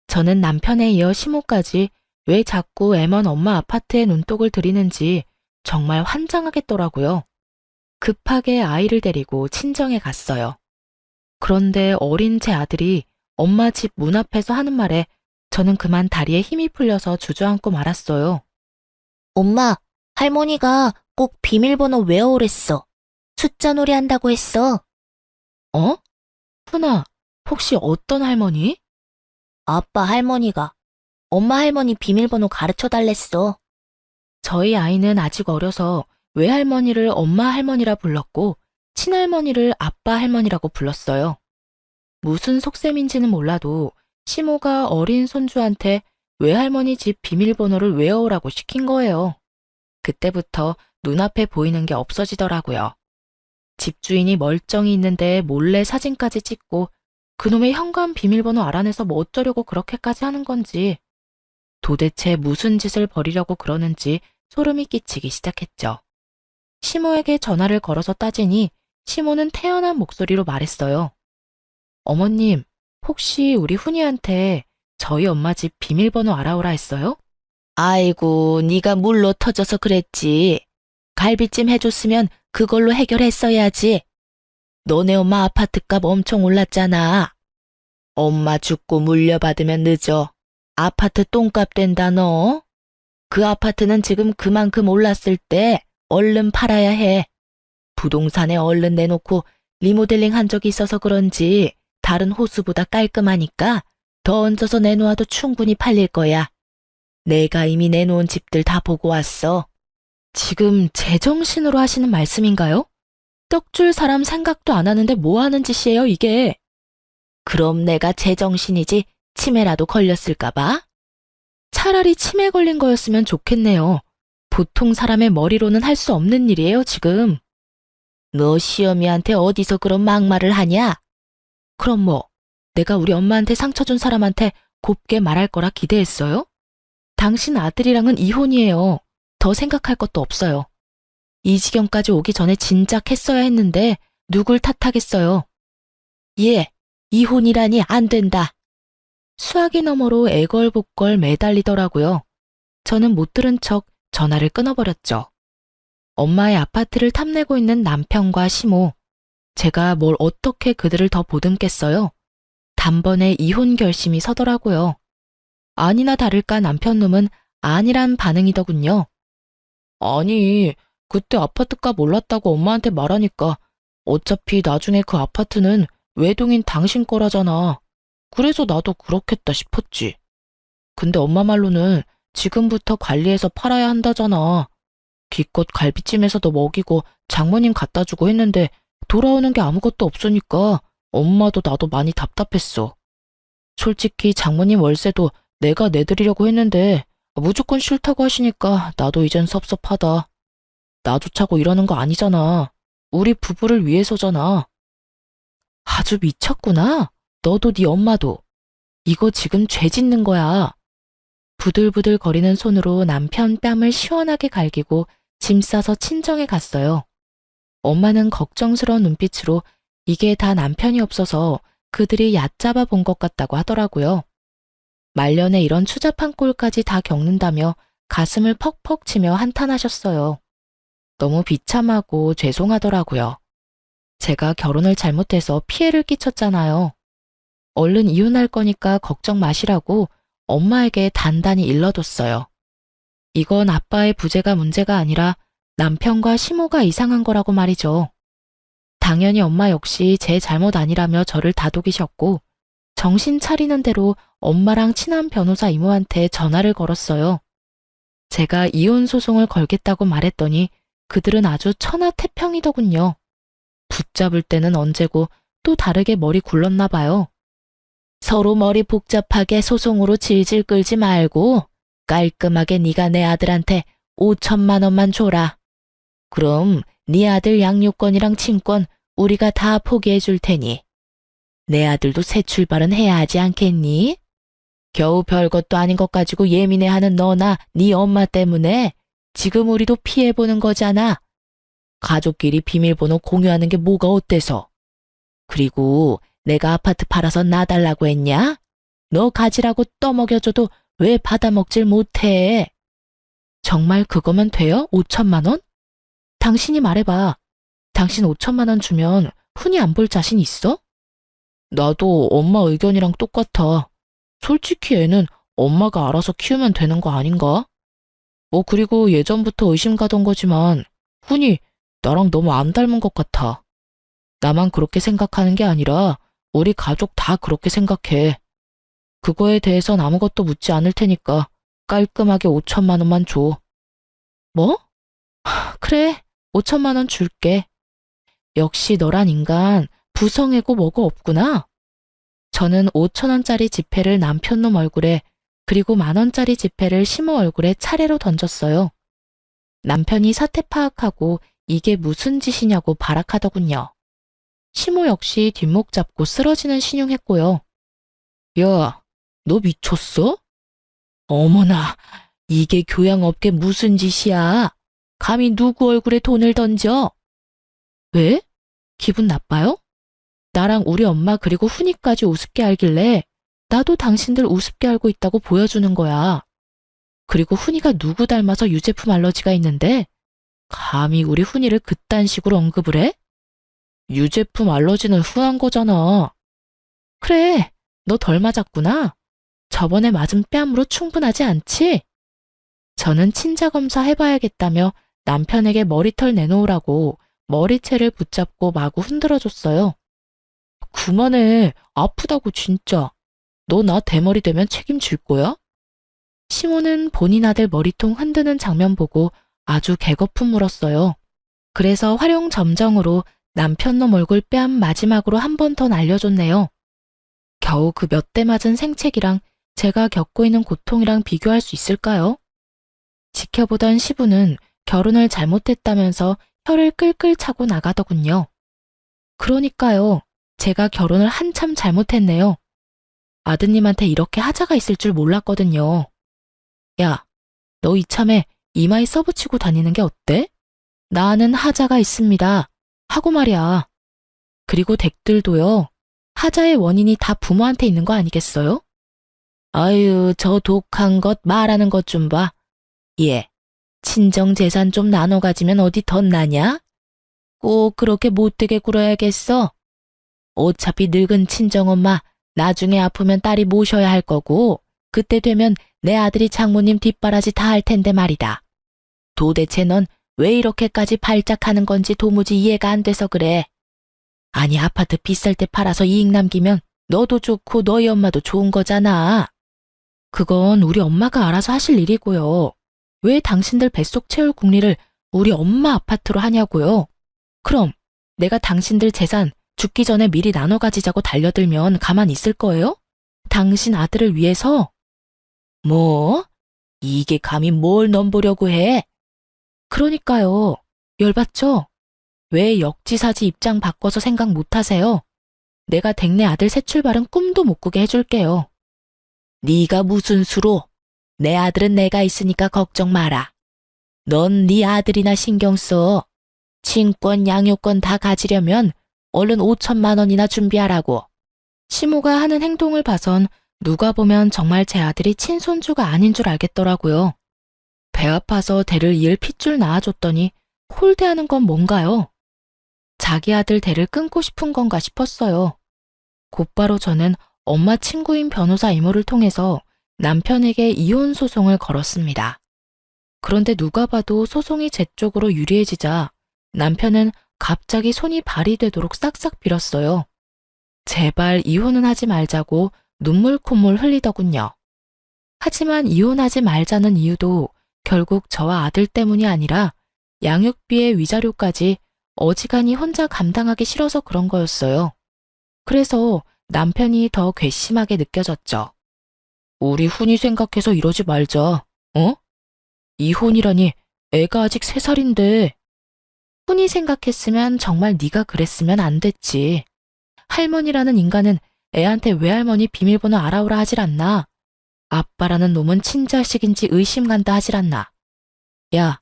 저는 남편에 이어 시모까지 왜 자꾸 M1 엄마 아파트에 눈독을 들이는지 정말 환장하겠더라고요. 급하게 아이를 데리고 친정에 갔어요. 그런데 어린 제 아들이 엄마 집 문 앞에서 하는 말에 저는 그만 다리에 힘이 풀려서 주저앉고 말았어요. 엄마, 할머니가 꼭 비밀번호 외워오랬어. 숫자 놀이 한다고 했어. 어? 푸나, 혹시 어떤 할머니? 아빠 할머니가. 엄마 할머니 비밀번호 가르쳐 달랬어. 저희 아이는 아직 어려서 외할머니를 엄마 할머니라 불렀고 친할머니를 아빠 할머니라고 불렀어요. 무슨 속셈인지는 몰라도 시모가 어린 손주한테 외할머니 집 비밀번호를 외워오라고 시킨 거예요. 그때부터 눈앞에 보이는 게 없어지더라고요. 집주인이 멀쩡히 있는데 몰래 사진까지 찍고 그놈의 현관 비밀번호 알아내서 뭐 어쩌려고 그렇게까지 하는 건지 도대체 무슨 짓을 벌이려고 그러는지 소름이 끼치기 시작했죠. 시모에게 전화를 걸어서 따지니 시모는 태연한 목소리로 말했어요. 어머님, 혹시 우리 훈이한테 저희 엄마 집 비밀번호 알아오라 했어요? 아이고, 네가 물로 터져서 그랬지. 갈비찜 해줬으면 그걸로 해결했어야지. 너네 엄마 아파트값 엄청 올랐잖아. 엄마 죽고 물려받으면 늦어. 아파트 똥값 된다 너. 그 아파트는 지금 그만큼 올랐을 때 얼른 팔아야 해. 부동산에 얼른 내놓고 리모델링 한 적이 있어서 그런지 다른 호수보다 깔끔하니까 더 얹어서 내놓아도 충분히 팔릴 거야. 내가 이미 내놓은 집들 다 보고 왔어. 지금 제정신으로 하시는 말씀인가요? 떡줄 사람 생각도 안 하는데 뭐 하는 짓이에요, 이게? 그럼 내가 제정신이지 치매라도 걸렸을까봐? 차라리 치매 걸린 거였으면 좋겠네요. 보통 사람의 머리로는 할 수 없는 일이에요, 지금. 너 시어미한테 어디서 그런 막말을 하냐? 그럼 뭐, 내가 우리 엄마한테 상처 준 사람한테 곱게 말할 거라 기대했어요? 당신 아들이랑은 이혼이에요. 더 생각할 것도 없어요. 이 지경까지 오기 전에 진작 했어야 했는데 누굴 탓하겠어요. 예, 이혼이라니 안 된다. 수화기 너머로 애걸복걸 매달리더라고요. 저는 못 들은 척 전화를 끊어버렸죠. 엄마의 아파트를 탐내고 있는 남편과 시모. 제가 뭘 어떻게 그들을 더 보듬겠어요? 단번에 이혼 결심이 서더라고요. 아니나 다를까 남편놈은 아니란 반응이더군요. 아니, 그때 아파트값 올랐다고 엄마한테 말하니까 어차피 나중에 그 아파트는 외동인 당신 거라잖아. 그래서 나도 그렇겠다 싶었지. 근데 엄마 말로는 지금부터 관리해서 팔아야 한다잖아. 기껏 갈비찜에서도 먹이고 장모님 갖다 주고 했는데 돌아오는 게 아무것도 없으니까 엄마도 나도 많이 답답했어. 솔직히 장모님 월세도 내가 내드리려고 했는데 무조건 싫다고 하시니까 나도 이젠 섭섭하다. 나조차고 이러는 거 아니잖아. 우리 부부를 위해서잖아. 아주 미쳤구나. 너도 네 엄마도. 이거 지금 죄 짓는 거야. 부들부들 거리는 손으로 남편 뺨을 시원하게 갈기고 짐 싸서 친정에 갔어요. 엄마는 걱정스러운 눈빛으로 이게 다 남편이 없어서 그들이 얕잡아 본 것 같다고 하더라고요. 말년에 이런 추잡한 꼴까지 다 겪는다며 가슴을 퍽퍽 치며 한탄하셨어요. 너무 비참하고 죄송하더라고요. 제가 결혼을 잘못해서 피해를 끼쳤잖아요. 얼른 이혼할 거니까 걱정 마시라고 엄마에게 단단히 일러뒀어요. 이건 아빠의 부재가 문제가 아니라 남편과 시모가 이상한 거라고 말이죠. 당연히 엄마 역시 제 잘못 아니라며 저를 다독이셨고 정신 차리는 대로 엄마랑 친한 변호사 이모한테 전화를 걸었어요. 제가 이혼 소송을 걸겠다고 말했더니 그들은 아주 천하태평이더군요. 붙잡을 때는 언제고 또 다르게 머리 굴렀나 봐요. 서로 머리 복잡하게 소송으로 질질 끌지 말고 깔끔하게 네가 내 아들한테 5천만 원만 줘라. 그럼 네 아들 양육권이랑 친권 우리가 다 포기해 줄 테니 내 아들도 새 출발은 해야 하지 않겠니? 겨우 별것도 아닌 것 가지고 예민해하는 너나 네 엄마 때문에 지금 우리도 피해보는 거잖아. 가족끼리 비밀번호 공유하는 게 뭐가 어때서? 그리고 내가 아파트 팔아서 놔달라고 했냐? 너 가지라고 떠먹여줘도 왜 받아먹질 못해? 정말 그거면 돼요? 5천만 원? 당신이 말해봐. 당신 5천만 원 주면 흔히 안 볼 자신 있어? 나도 엄마 의견이랑 똑같아. 솔직히 애는 엄마가 알아서 키우면 되는 거 아닌가? 그리고 예전부터 의심 가던 거지만 훈이 나랑 너무 안 닮은 것 같아. 나만 그렇게 생각하는 게 아니라 우리 가족 다 그렇게 생각해. 그거에 대해선 아무것도 묻지 않을 테니까 깔끔하게 5천만 원만 줘. 뭐? 그래, 5천만 원 줄게. 역시 너란 인간 부성애고 뭐고 없구나. 저는 5천 원짜리 지폐를 남편놈 얼굴에 그리고 10,000원짜리 지폐를 시모 얼굴에 차례로 던졌어요. 남편이 사태 파악하고 이게 무슨 짓이냐고 발악하더군요. 시모 역시 뒷목 잡고 쓰러지는 신용했고요. 야, 너 미쳤어? 어머나, 이게 교양업계 무슨 짓이야? 감히 누구 얼굴에 돈을 던져? 왜? 기분 나빠요? 나랑 우리 엄마 그리고 훈이까지 우습게 알길래 나도 당신들 우습게 알고 있다고 보여주는 거야. 그리고 훈이가 누구 닮아서 유제품 알러지가 있는데 감히 우리 훈이를 그딴 식으로 언급을 해? 유제품 알러지는 후한 거잖아. 그래, 너 덜 맞았구나. 저번에 맞은 뺨으로 충분하지 않지? 저는 친자검사 해봐야겠다며 남편에게 머리털 내놓으라고 머리채를 붙잡고 마구 흔들어줬어요. 그만해. 아프다고 진짜. 너 나 대머리 되면 책임질 거야? 시모는 본인 아들 머리통 흔드는 장면 보고 아주 개거품 물었어요. 그래서 활용점정으로 남편놈 얼굴 뺨 마지막으로 한 번 더 날려줬네요. 겨우 그 몇 대 맞은 생채기랑 제가 겪고 있는 고통이랑 비교할 수 있을까요? 지켜보던 시부는 결혼을 잘못했다면서 혀를 끌끌 차고 나가더군요. 그러니까요. 제가 결혼을 한참 잘못했네요. 아드님한테 이렇게 하자가 있을 줄 몰랐거든요. 야, 너 이참에 이마에 써붙이고 다니는 게 어때? 나는 하자가 있습니다. 하고 말이야. 그리고 댁들도요. 하자의 원인이 다 부모한테 있는 거 아니겠어요? 아유, 저 독한 것 말하는 것 좀 봐. 예, 친정 재산 좀 나눠 가지면 어디 덧나냐? 꼭 그렇게 못되게 굴어야겠어? 어차피 늙은 친정엄마 나중에 아프면 딸이 모셔야 할 거고 그때 되면 내 아들이 장모님 뒷바라지 다 할 텐데 말이다. 도대체 넌 왜 이렇게까지 발작하는 건지 도무지 이해가 안 돼서 그래. 아니 아파트 비쌀 때 팔아서 이익 남기면 너도 좋고 너희 엄마도 좋은 거잖아. 그건 우리 엄마가 알아서 하실 일이고요. 왜 당신들 뱃속 채울 궁리를 우리 엄마 아파트로 하냐고요. 그럼 내가 당신들 재산 죽기 전에 미리 나눠 가지자고 달려들면 가만 있을 거예요? 당신 아들을 위해서? 뭐? 이게 감히 뭘 넘보려고 해? 그러니까요. 열받죠? 왜 역지사지 입장 바꿔서 생각 못 하세요? 내가 댁내 아들 새 출발은 꿈도 못 꾸게 해줄게요. 네가 무슨 수로? 내 아들은 내가 있으니까 걱정 마라. 넌 네 아들이나 신경 써. 친권, 양육권 다 가지려면 얼른 5천만 원이나 준비하라고. 시모가 하는 행동을 봐선 누가 보면 정말 제 아들이 친손주가 아닌 줄 알겠더라고요. 배 아파서 대를 이을 핏줄 낳아줬더니 홀대하는 건 뭔가요? 자기 아들 대를 끊고 싶은 건가 싶었어요. 곧바로 저는 엄마 친구인 변호사 이모를 통해서 남편에게 이혼 소송을 걸었습니다. 그런데 누가 봐도 소송이 제 쪽으로 유리해지자 남편은 갑자기 손이 발이 되도록 싹싹 빌었어요. 제발 이혼은 하지 말자고 눈물 콧물 흘리더군요. 하지만 이혼하지 말자는 이유도 결국 저와 아들 때문이 아니라 양육비의 위자료까지 어지간히 혼자 감당하기 싫어서 그런 거였어요. 그래서 남편이 더 괘씸하게 느껴졌죠. 우리 훈이 생각해서 이러지 말자, 어? 이혼이라니 애가 아직 3살인데. 훈이 생각했으면 정말 네가 그랬으면 안 됐지. 할머니라는 인간은 애한테 외할머니 비밀번호 알아오라 하질 않나. 아빠라는 놈은 친자식인지 의심 간다 하질 않나. 야,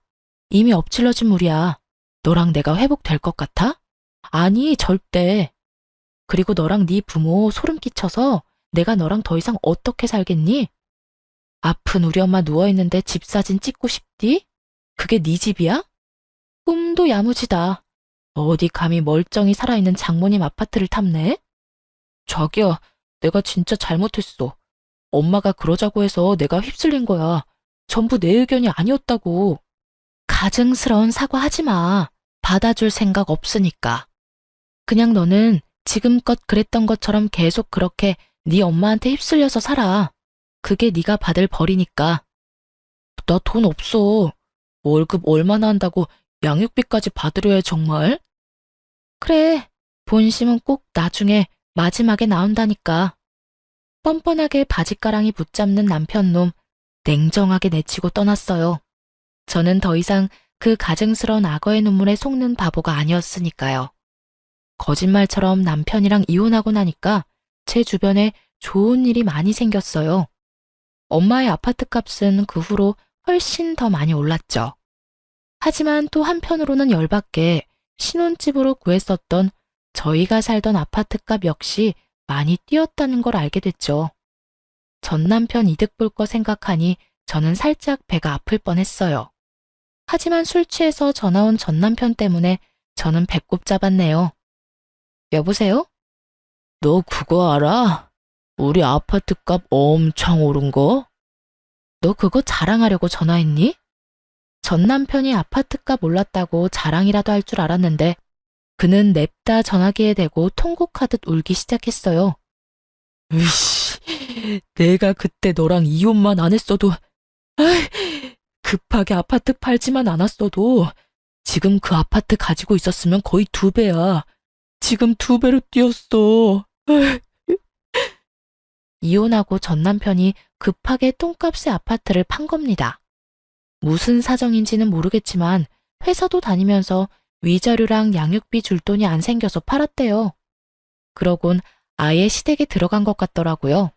이미 엎질러진 물이야. 너랑 내가 회복될 것 같아? 아니, 절대. 그리고 너랑 네 부모 소름 끼쳐서 내가 너랑 더 이상 어떻게 살겠니? 아픈 우리 엄마 누워있는데 집 사진 찍고 싶디? 그게 네 집이야? 꿈도 야무지다. 어디 감히 멀쩡히 살아있는 장모님 아파트를 탐내? 자기야, 내가 진짜 잘못했어. 엄마가 그러자고 해서 내가 휩쓸린 거야. 전부 내 의견이 아니었다고. 가증스러운 사과하지 마. 받아줄 생각 없으니까. 그냥 너는 지금껏 그랬던 것처럼 계속 그렇게 네 엄마한테 휩쓸려서 살아. 그게 네가 받을 벌이니까. 나 돈 없어. 월급 얼마나 한다고 양육비까지 받으려 해 정말? 그래, 본심은 꼭 나중에 마지막에 나온다니까. 뻔뻔하게 바짓가랑이 붙잡는 남편놈 냉정하게 내치고 떠났어요. 저는 더 이상 그 가증스러운 악어의 눈물에 속는 바보가 아니었으니까요. 거짓말처럼 남편이랑 이혼하고 나니까 제 주변에 좋은 일이 많이 생겼어요. 엄마의 아파트 값은 그 후로 훨씬 더 많이 올랐죠. 하지만 또 한편으로는 열받게 신혼집으로 구했었던 저희가 살던 아파트 값 역시 많이 뛰었다는 걸 알게 됐죠. 전 남편 이득 볼 거 생각하니 저는 살짝 배가 아플 뻔했어요. 하지만 술 취해서 전화 온 전 남편 때문에 저는 배꼽 잡았네요. 여보세요? 너 그거 알아? 우리 아파트 값 엄청 오른 거? 너 그거 자랑하려고 전화했니? 전 남편이 아파트 값 올랐다고 자랑이라도 할 줄 알았는데 그는 냅다 전화기에 대고 통곡하듯 울기 시작했어요. 으이씨, 내가 그때 너랑 이혼만 안 했어도, 급하게 아파트 팔지만 않았어도 지금 그 아파트 가지고 있었으면 거의 2배야. 지금 2배로 뛰었어. 이혼하고 전 남편이 급하게 똥값의 아파트를 판 겁니다. 무슨 사정인지는 모르겠지만 회사도 다니면서 위자료랑 양육비 줄 돈이 안 생겨서 팔았대요. 그러곤 아예 시댁에 들어간 것 같더라고요.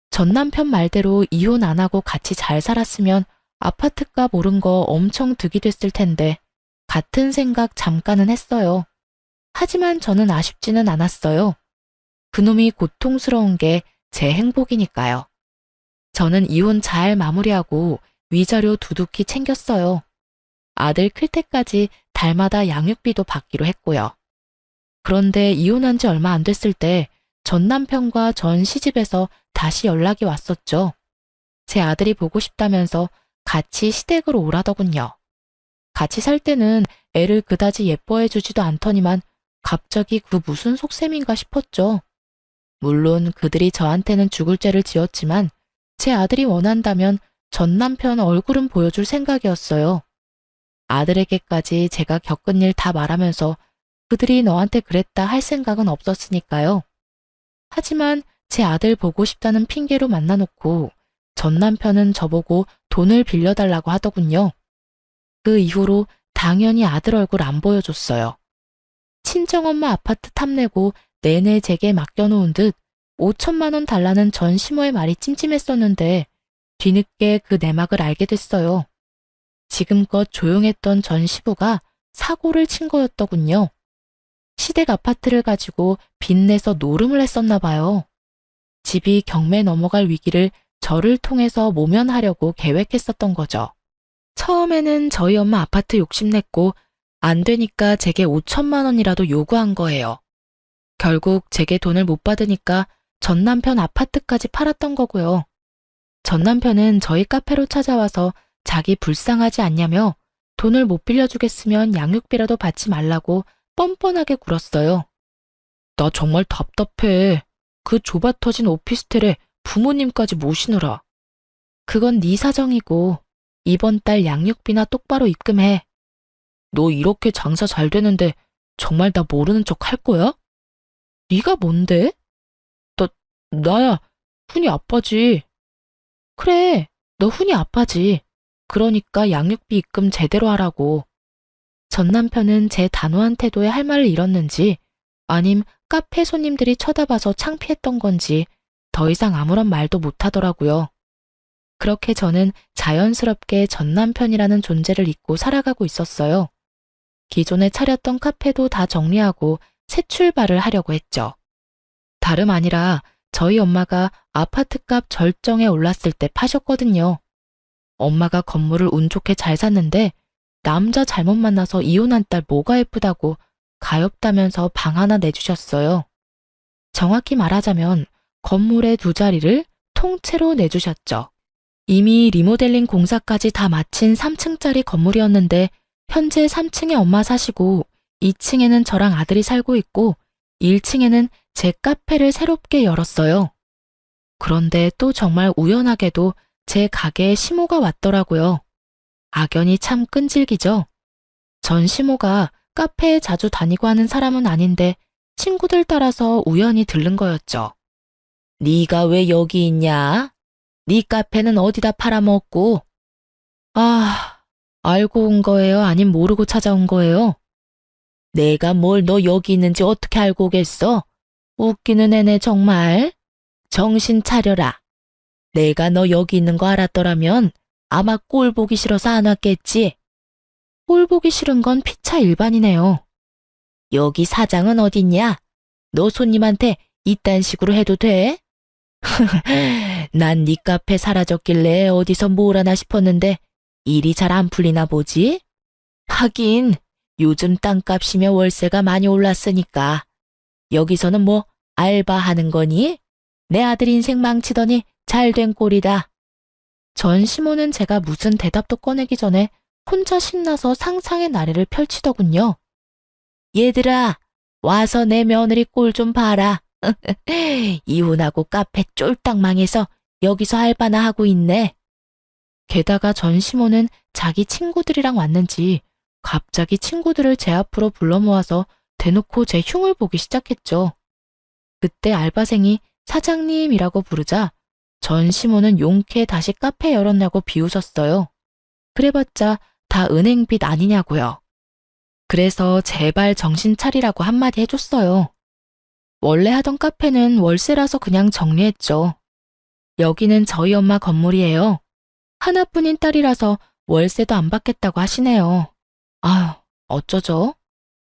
전 남편 말대로 이혼 안 하고 같이 잘 살았으면 아파트값 오른 거 엄청 득이 됐을 텐데 같은 생각 잠깐은 했어요. 하지만 저는 아쉽지는 않았어요. 그놈이 고통스러운 게 제 행복이니까요. 저는 이혼 잘 마무리하고 위자료 두둑히 챙겼어요. 아들 클 때까지 달마다 양육비도 받기로 했고요. 그런데 이혼한 지 얼마 안 됐을 때 전 남편과 전 시집에서 다시 연락이 왔었죠. 제 아들이 보고 싶다면서 같이 시댁으로 오라더군요. 같이 살 때는 애를 그다지 예뻐해 주지도 않더니만 갑자기 그 무슨 속셈인가 싶었죠. 물론 그들이 저한테는 죽을 죄를 지었지만 제 아들이 원한다면 전 남편 얼굴은 보여줄 생각이었어요. 아들에게까지 제가 겪은 일 다 말하면서 그들이 너한테 그랬다 할 생각은 없었으니까요. 하지만 제 아들 보고 싶다는 핑계로 만나놓고 전 남편은 저보고 돈을 빌려달라고 하더군요. 그 이후로 당연히 아들 얼굴 안 보여줬어요. 친정엄마 아파트 탐내고 내내 제게 맡겨놓은 듯 5천만 원 달라는 전 시모의 말이 찜찜했었는데 뒤늦게 그 내막을 알게 됐어요. 지금껏 조용했던 전 시부가 사고를 친 거였더군요. 시댁 아파트를 가지고 빚내서 노름을 했었나 봐요. 집이 경매 넘어갈 위기를 저를 통해서 모면하려고 계획했었던 거죠. 처음에는 저희 엄마 아파트 욕심냈고 안 되니까 제게 5천만 원이라도 요구한 거예요. 결국 제게 돈을 못 받으니까 전 남편 아파트까지 팔았던 거고요. 전 남편은 저희 카페로 찾아와서 자기 불쌍하지 않냐며 돈을 못 빌려주겠으면 양육비라도 받지 말라고 뻔뻔하게 굴었어요. 나 정말 답답해. 그 좁아터진 오피스텔에 부모님까지 모시느라. 그건 네 사정이고 이번 달 양육비나 똑바로 입금해. 너 이렇게 장사 잘 되는데 정말 나 모르는 척 할 거야? 네가 뭔데? 나야 훈이 아빠지. 그래, 너 훈이 아빠지. 그러니까 양육비 입금 제대로 하라고. 전 남편은 제 단호한 태도에 할 말을 잃었는지 아님 카페 손님들이 쳐다봐서 창피했던 건지 더 이상 아무런 말도 못하더라고요. 그렇게 저는 자연스럽게 전 남편이라는 존재를 잊고 살아가고 있었어요. 기존에 차렸던 카페도 다 정리하고 새 출발을 하려고 했죠. 다름 아니라 저희 엄마가 아파트값 절정에 올랐을 때 파셨거든요. 엄마가 건물을 운 좋게 잘 샀는데 남자 잘못 만나서 이혼한 딸 뭐가 예쁘다고 가엾다면서 방 하나 내주셨어요. 정확히 말하자면 건물의 2자리를 통째로 내주셨죠. 이미 리모델링 공사까지 다 마친 3층짜리 건물이었는데 현재 3층에 엄마 사시고 2층에는 저랑 아들이 살고 있고 1층에는 제 카페를 새롭게 열었어요. 그런데 또 정말 우연하게도 제 가게에 시모가 왔더라고요. 악연이 참 끈질기죠. 전 시모가 카페에 자주 다니고 하는 사람은 아닌데 친구들 따라서 우연히 들른 거였죠. 네가 왜 여기 있냐? 네 카페는 어디다 팔아먹고? 아, 알고 온 거예요? 아님 모르고 찾아온 거예요? 내가 뭘 너 여기 있는지 어떻게 알고 오겠어? 웃기는 애네 정말. 정신 차려라. 내가 너 여기 있는 거 알았더라면 아마 꼴 보기 싫어서 안 왔겠지. 꼴 보기 싫은 건 피차 일반이네요. 여기 사장은 어딨냐? 너 손님한테 이딴 식으로 해도 돼? 난 네 카페 사라졌길래 어디서 뭘 하나 싶었는데 일이 잘 안 풀리나 보지? 하긴 요즘 땅값이며 월세가 많이 올랐으니까 여기서는 뭐 알바하는 거니? 내 아들 인생 망치더니 잘된 꼴이다. 전 시모는 제가 무슨 대답도 꺼내기 전에 혼자 신나서 상상의 나래를 펼치더군요. 얘들아, 와서 내 며느리 꼴 좀 봐라. 이혼하고 카페 쫄딱 망해서 여기서 알바나 하고 있네. 게다가 전 시모는 자기 친구들이랑 왔는지 갑자기 친구들을 제 앞으로 불러 모아서 대놓고 제 흉을 보기 시작했죠. 그때 알바생이 사장님이라고 부르자 전 시모는 용케 다시 카페 열었냐고 비웃었어요. 그래봤자 다 은행빚 아니냐고요. 그래서 제발 정신 차리라고 한마디 해줬어요. 원래 하던 카페는 월세라서 그냥 정리했죠. 여기는 저희 엄마 건물이에요. 하나뿐인 딸이라서 월세도 안 받겠다고 하시네요. 아휴, 어쩌죠?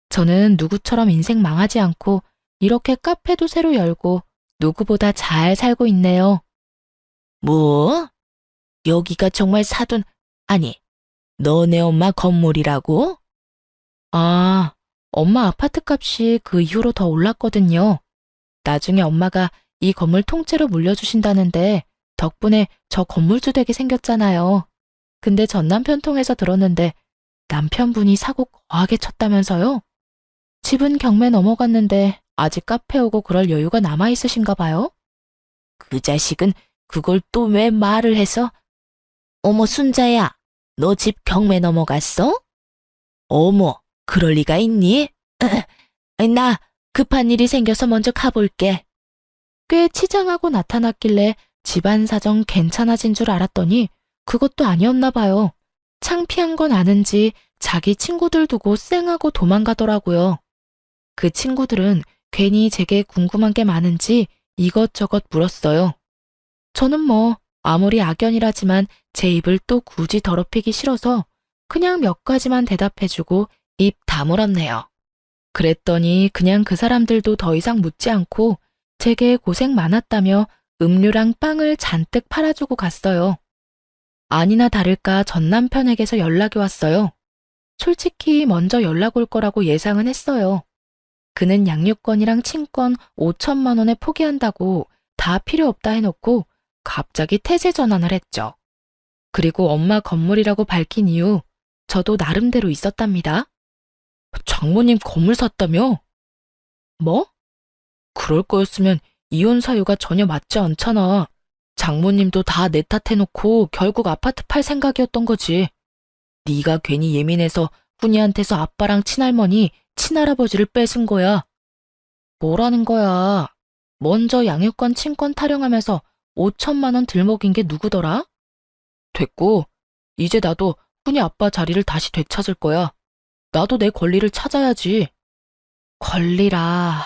저는 누구처럼 인생 망하지 않고 이렇게 카페도 새로 열고 누구보다 잘 살고 있네요. 뭐? 여기가 정말 아니, 너네 엄마 건물이라고? 아, 엄마 아파트 값이 그 이후로 더 올랐거든요. 나중에 엄마가 이 건물 통째로 물려주신다는데 덕분에 저 건물주 되게 생겼잖아요. 근데 전 남편 통해서 들었는데 남편분이 사고 거하게 쳤다면서요? 집은 경매 넘어갔는데 아직 카페 오고 그럴 여유가 남아있으신가 봐요? 그 자식은 그걸 또 왜 말을 해서? 어머 순자야, 너 집 경매 넘어갔어? 어머, 그럴 리가 있니? 나 급한 일이 생겨서 먼저 가볼게. 꽤 치장하고 나타났길래 집안 사정 괜찮아진 줄 알았더니 그것도 아니었나 봐요. 창피한 건 아는지 자기 친구들 두고 쌩하고 도망가더라고요. 그 친구들은 괜히 제게 궁금한 게 많은지 이것저것 물었어요. 저는 뭐 아무리 악연이라지만 제 입을 또 굳이 더럽히기 싫어서 그냥 몇 가지만 대답해주고 입 다물었네요. 그랬더니 그냥 그 사람들도 더 이상 묻지 않고 제게 고생 많았다며 음료랑 빵을 잔뜩 팔아주고 갔어요. 아니나 다를까 전 남편에게서 연락이 왔어요. 솔직히 먼저 연락 올 거라고 예상은 했어요. 그는 양육권이랑 친권 5천만 원에 포기한다고 다 필요 없다 해놓고 갑자기 태세 전환을 했죠. 그리고 엄마 건물이라고 밝힌 이유 저도 나름대로 있었답니다. 장모님 건물 샀다며? 뭐? 그럴 거였으면 이혼 사유가 전혀 맞지 않잖아. 장모님도 다 내 탓해놓고 결국 아파트 팔 생각이었던 거지. 네가 괜히 예민해서 훈이한테서 아빠랑 친할머니, 친할아버지를 뺏은 거야. 뭐라는 거야? 먼저 양육권 친권 타령하면서 5천만 원 들먹인 게 누구더라? 됐고, 이제 나도 훈이 아빠 자리를 다시 되찾을 거야. 나도 내 권리를 찾아야지. 권리라.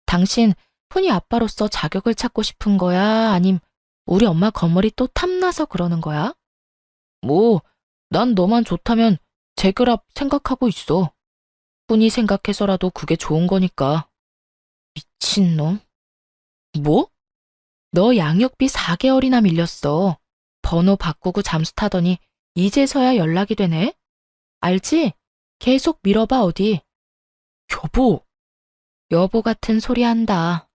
당신 훈이 아빠로서 자격을 찾고 싶은 거야? 아님 우리 엄마 건물이 또 탐나서 그러는 거야? 뭐, 난 너만 좋다면 재결합 생각하고 있어. 훈이 생각해서라도 그게 좋은 거니까. 미친놈. 뭐? 너 양육비 4개월이나 밀렸어. 번호 바꾸고 잠수 타더니 이제서야 연락이 되네? 알지? 계속 밀어봐 어디. 여보. 여보 같은 소리 한다.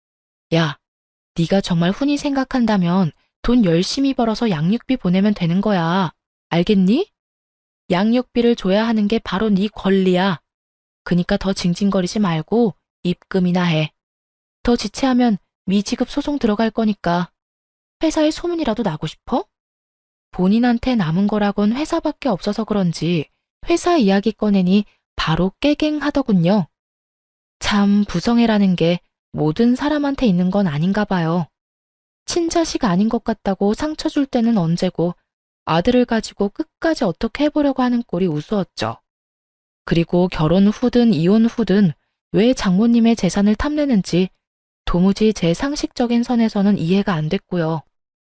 야, 네가 정말 훈이 생각한다면 돈 열심히 벌어서 양육비 보내면 되는 거야. 알겠니? 양육비를 줘야 하는 게 바로 네 권리야. 그니까 더 징징거리지 말고 입금이나 해. 더 지체하면 미지급 소송 들어갈 거니까. 회사에 소문이라도 나고 싶어? 본인한테 남은 거라곤 회사밖에 없어서 그런지 회사 이야기 꺼내니 바로 깨갱하더군요. 참 부성애라는 게 모든 사람한테 있는 건 아닌가 봐요. 친자식 아닌 것 같다고 상처 줄 때는 언제고 아들을 가지고 끝까지 어떻게 해보려고 하는 꼴이 우스웠죠. 그리고 결혼 후든 이혼 후든 왜 장모님의 재산을 탐내는지 도무지 제 상식적인 선에서는 이해가 안 됐고요.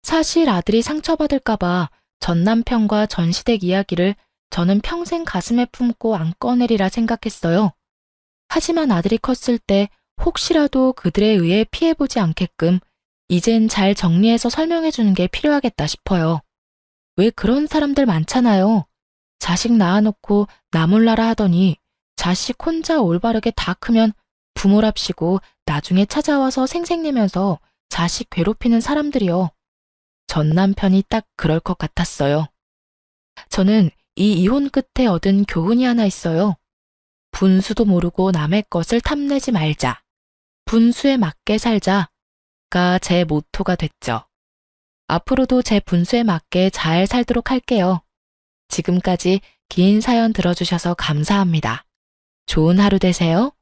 사실 아들이 상처받을까봐 전 남편과 전 시댁 이야기를 저는 평생 가슴에 품고 안 꺼내리라 생각했어요. 하지만 아들이 컸을 때 혹시라도 그들에 의해 피해보지 않게끔 이젠 잘 정리해서 설명해주는 게 필요하겠다 싶어요. 왜 그런 사람들 많잖아요. 자식 낳아놓고 나 몰라라 하더니 자식 혼자 올바르게 다 크면 부모랍시고 나중에 찾아와서 생색내면서 자식 괴롭히는 사람들이요. 전 남편이 딱 그럴 것 같았어요. 저는 이 이혼 끝에 얻은 교훈이 하나 있어요. 분수도 모르고 남의 것을 탐내지 말자. 분수에 맞게 살자가 제 모토가 됐죠. 앞으로도 제 분수에 맞게 잘 살도록 할게요. 지금까지 긴 사연 들어주셔서 감사합니다. 좋은 하루 되세요.